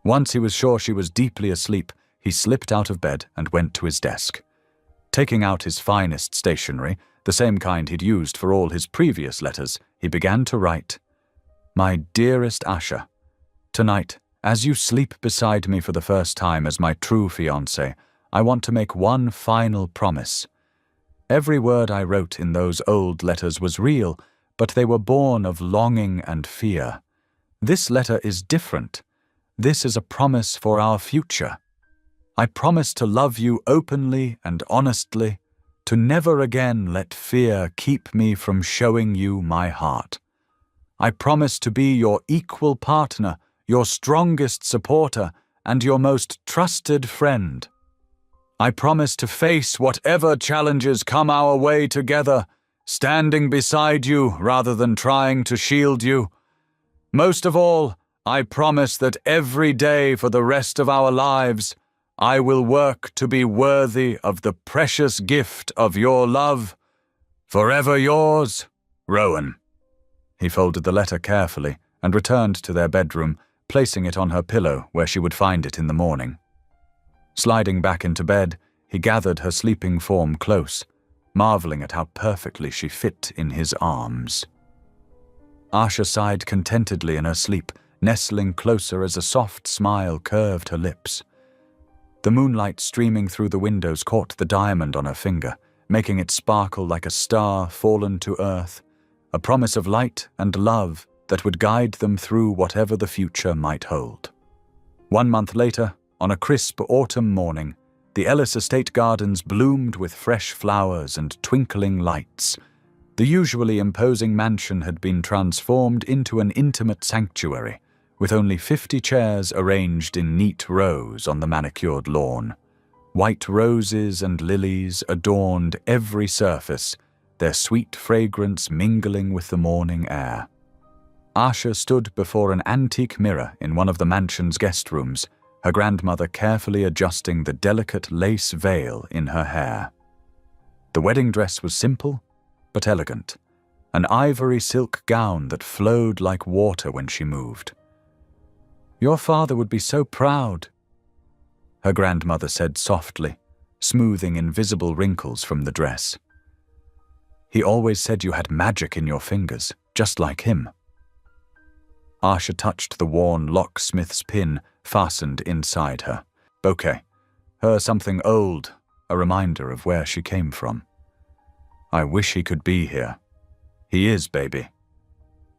Once he was sure she was deeply asleep, he slipped out of bed and went to his desk. Taking out his finest stationery, the same kind he'd used for all his previous letters, he began to write, "My dearest Asha, tonight, as you sleep beside me for the first time as my true fiancé, I want to make one final promise. Every word I wrote in those old letters was real, but they were born of longing and fear. This letter is different. This is a promise for our future. I promise to love you openly and honestly, to never again let fear keep me from showing you my heart. I promise to be your equal partner, your strongest supporter, and your most trusted friend. I promise to face whatever challenges come our way together, standing beside you rather than trying to shield you. Most of all, I promise that every day for the rest of our lives, I will work to be worthy of the precious gift of your love. Forever yours, Rowan." He folded the letter carefully and returned to their bedroom, placing it on her pillow where she would find it in the morning. Sliding back into bed, he gathered her sleeping form close, marveling at how perfectly she fit in his arms. Asha sighed contentedly in her sleep, nestling closer as a soft smile curved her lips. The moonlight streaming through the windows caught the diamond on her finger, making it sparkle like a star fallen to earth, a promise of light and love that would guide them through whatever the future might hold. 1 month later, on a crisp autumn morning, the Ellis Estate gardens bloomed with fresh flowers and twinkling lights. The usually imposing mansion had been transformed into an intimate sanctuary, with only 50 chairs arranged in neat rows on the manicured lawn. White roses and lilies adorned every surface, their sweet fragrance mingling with the morning air. Asha stood before an antique mirror in one of the mansion's guest rooms, her grandmother carefully adjusting the delicate lace veil in her hair. The wedding dress was simple but elegant, an ivory silk gown that flowed like water when she moved. "Your father would be so proud," her grandmother said softly, smoothing invisible wrinkles from the dress. "He always said you had magic in your fingers, just like him." Asha touched the worn locksmith's pin fastened inside her. Bouquet, her something old, a reminder of where she came from. "I wish he could be here." "He is, baby."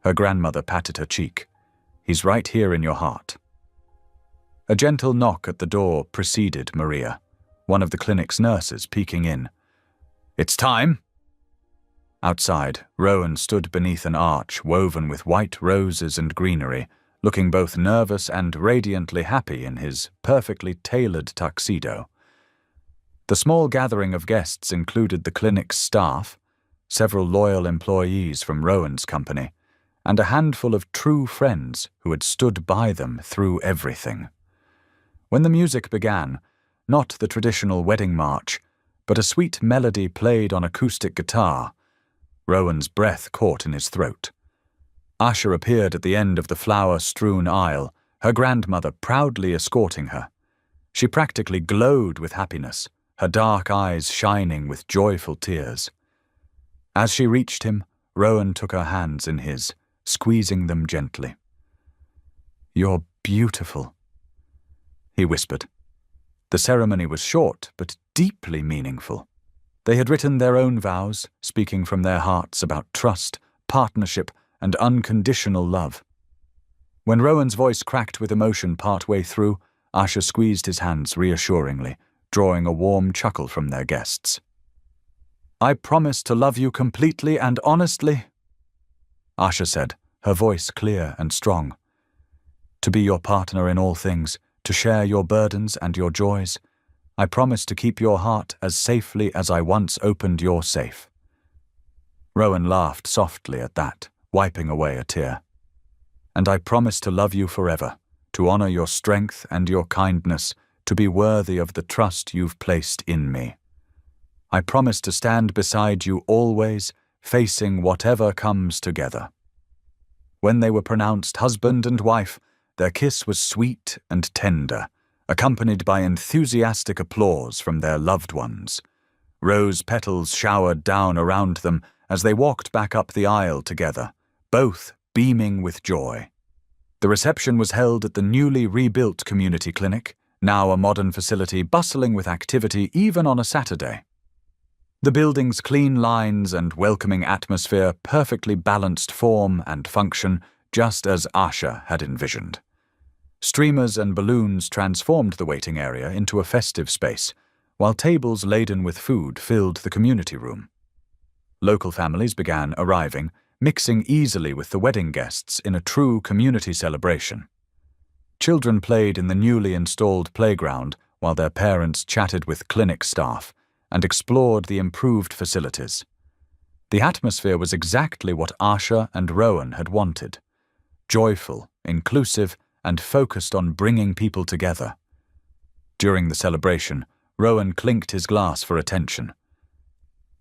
Her grandmother patted her cheek. "He's right here in your heart." A gentle knock at the door preceded Maria, one of the clinic's nurses peeking in. "It's time." Outside, Rowan stood beneath an arch woven with white roses and greenery, looking both nervous and radiantly happy in his perfectly tailored tuxedo. The small gathering of guests included the clinic's staff, several loyal employees from Rowan's company, and a handful of true friends who had stood by them through everything. When the music began, not the traditional wedding march, but a sweet melody played on acoustic guitar, Rowan's breath caught in his throat. Asha appeared at the end of the flower-strewn aisle, her grandmother proudly escorting her. She practically glowed with happiness, her dark eyes shining with joyful tears. As she reached him, Rowan took her hands in his, squeezing them gently. "You're beautiful," he whispered. The ceremony was short, but deeply meaningful. They had written their own vows, speaking from their hearts about trust, partnership, and unconditional love. When Rowan's voice cracked with emotion partway through, Asha squeezed his hands reassuringly, drawing a warm chuckle from their guests. "I promise to love you completely and honestly," Asha said, her voice clear and strong. "To be your partner in all things, to share your burdens and your joys. I promise to keep your heart as safely as I once opened your safe." Rowan laughed softly at that, wiping away a tear. "And I promise to love you forever, to honor your strength and your kindness, to be worthy of the trust you've placed in me. I promise to stand beside you always, facing whatever comes together." When they were pronounced husband and wife, their kiss was sweet and tender, accompanied by enthusiastic applause from their loved ones. Rose petals showered down around them as they walked back up the aisle together, both beaming with joy. The reception was held at the newly rebuilt community clinic, now a modern facility bustling with activity even on a Saturday. The building's clean lines and welcoming atmosphere perfectly balanced form and function, just as Asha had envisioned. Streamers and balloons transformed the waiting area into a festive space, while tables laden with food filled the community room. Local families began arriving, mixing easily with the wedding guests in a true community celebration. Children played in the newly installed playground while their parents chatted with clinic staff and explored the improved facilities. The atmosphere was exactly what Asha and Rowan had wanted: joyful, inclusive, and focused on bringing people together. During the celebration, Rowan clinked his glass for attention.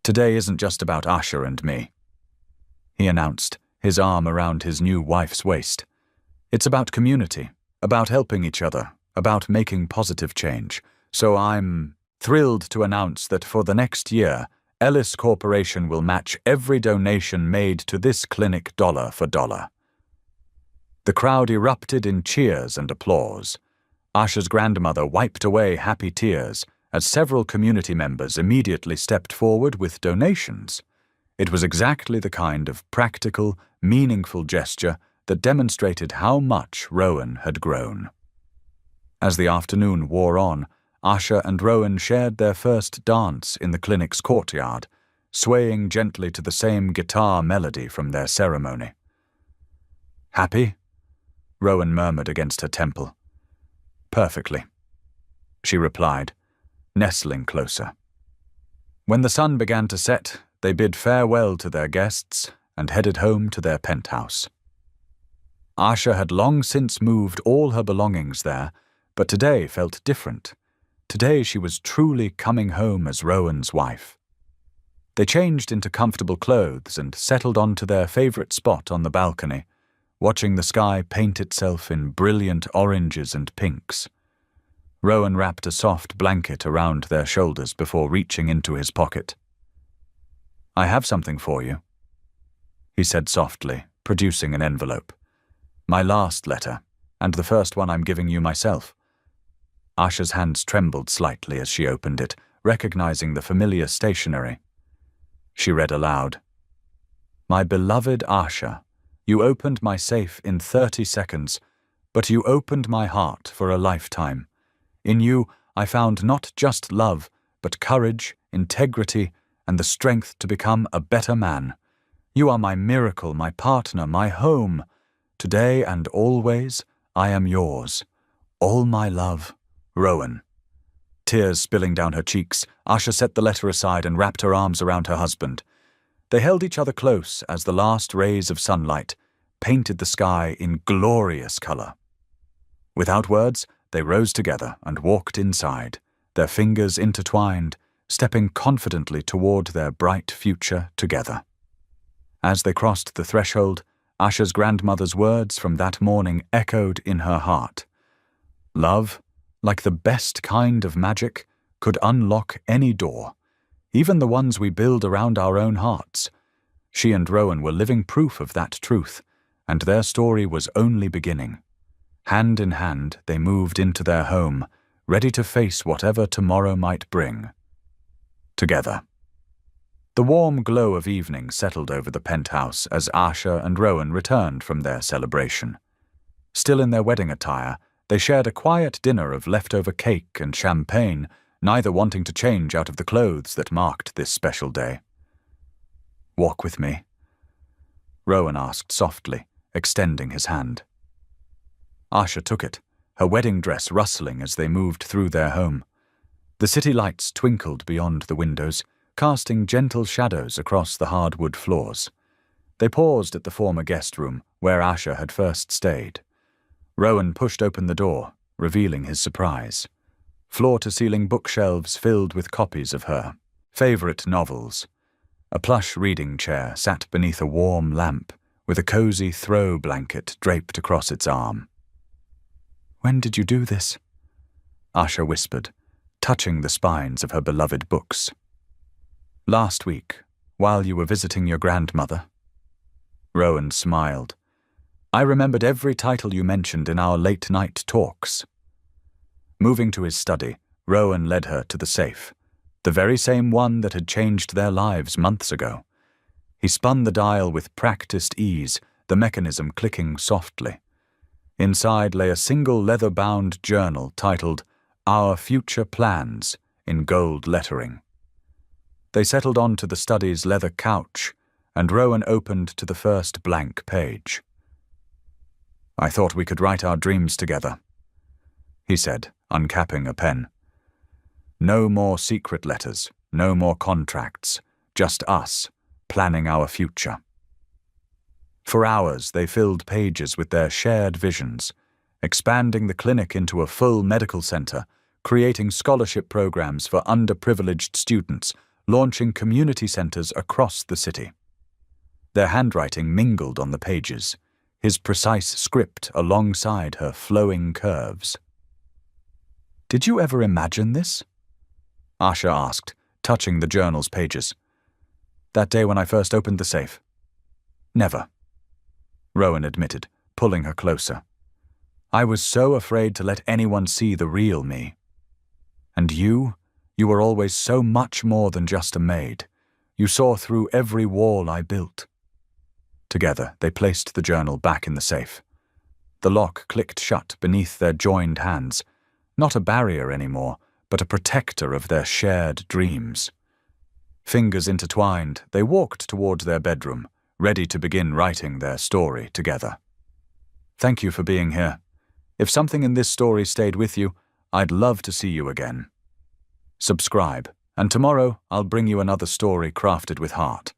"Today isn't just about Asha and me," he announced, his arm around his new wife's waist. "It's about community, about helping each other, about making positive change. So I'm thrilled to announce that for the next year, Ellis Corporation will match every donation made to this clinic dollar for dollar." The crowd erupted in cheers and applause. Asha's grandmother wiped away happy tears as several community members immediately stepped forward with donations. It was exactly the kind of practical, meaningful gesture that demonstrated how much Rowan had grown. As the afternoon wore on, Asha and Rowan shared their first dance in the clinic's courtyard, swaying gently to the same guitar melody from their ceremony. "Happy?" Rowan murmured against her temple. "Perfectly," she replied, nestling closer. When the sun began to set, they bid farewell to their guests and headed home to their penthouse. Asha had long since moved all her belongings there, but today felt different. Today she was truly coming home as Rowan's wife. They changed into comfortable clothes and settled onto their favorite spot on the balcony, watching the sky paint itself in brilliant oranges and pinks. Rowan wrapped a soft blanket around their shoulders before reaching into his pocket. "I have something for you," he said softly, producing an envelope. "My last letter, and the first one I'm giving you myself." Asha's hands trembled slightly as she opened it, recognizing the familiar stationery. She read aloud, "My beloved Asha, you opened my safe in 30 seconds, but you opened my heart for a lifetime. In you, I found not just love, but courage, integrity, and the strength to become a better man. You are my miracle, my partner, my home. Today and always, I am yours. All my love, Rowan." Tears spilling down her cheeks, Asha set the letter aside and wrapped her arms around her husband. They held each other close as the last rays of sunlight painted the sky in glorious color. Without words, they rose together and walked inside, their fingers intertwined, stepping confidently toward their bright future together. As they crossed the threshold, Asha's grandmother's words from that morning echoed in her heart. Love, like the best kind of magic, could unlock any door, even the ones we build around our own hearts. She and Rowan were living proof of that truth, and their story was only beginning. Hand in hand, they moved into their home, ready to face whatever tomorrow might bring. Together. The warm glow of evening settled over the penthouse as Asha and Rowan returned from their celebration. Still in their wedding attire, they shared a quiet dinner of leftover cake and champagne, neither wanting to change out of the clothes that marked this special day. "Walk with me?" Rowan asked softly, extending his hand. Asha took it, her wedding dress rustling as they moved through their home. The city lights twinkled beyond the windows, casting gentle shadows across the hardwood floors. They paused at the former guest room, where Asha had first stayed. Rowan pushed open the door, revealing his surprise. Floor-to-ceiling bookshelves filled with copies of her favorite novels. A plush reading chair sat beneath a warm lamp, with a cozy throw blanket draped across its arm. "When did you do this?" Asha whispered, touching the spines of her beloved books. "Last week, while you were visiting your grandmother." Rowan smiled. "I remembered every title you mentioned in our late-night talks." Moving to his study, Rowan led her to the safe, the very same one that had changed their lives months ago. He spun the dial with practiced ease, the mechanism clicking softly. Inside lay a single leather-bound journal titled "Our Future Plans" in gold lettering. They settled onto the study's leather couch, and Rowan opened to the first blank page. "I thought we could write our dreams together," he said, uncapping a pen. "No more secret letters, no more contracts, just us, planning our future." For hours they filled pages with their shared visions, expanding the clinic into a full medical center, creating scholarship programs for underprivileged students, launching community centers across the city. Their handwriting mingled on the pages, his precise script alongside her flowing curves. "Did you ever imagine this?" Asha asked, touching the journal's pages. "That day when I first opened the safe?" "Never," Rowan admitted, pulling her closer. "I was so afraid to let anyone see the real me. And you were always so much more than just a maid. You saw through every wall I built." Together, they placed the journal back in the safe. The lock clicked shut beneath their joined hands, not a barrier anymore, but a protector of their shared dreams. Fingers intertwined, they walked toward their bedroom, ready to begin writing their story together. "Thank you for being here. If something in this story stayed with you, I'd love to see you again. Subscribe, and tomorrow I'll bring you another story crafted with heart.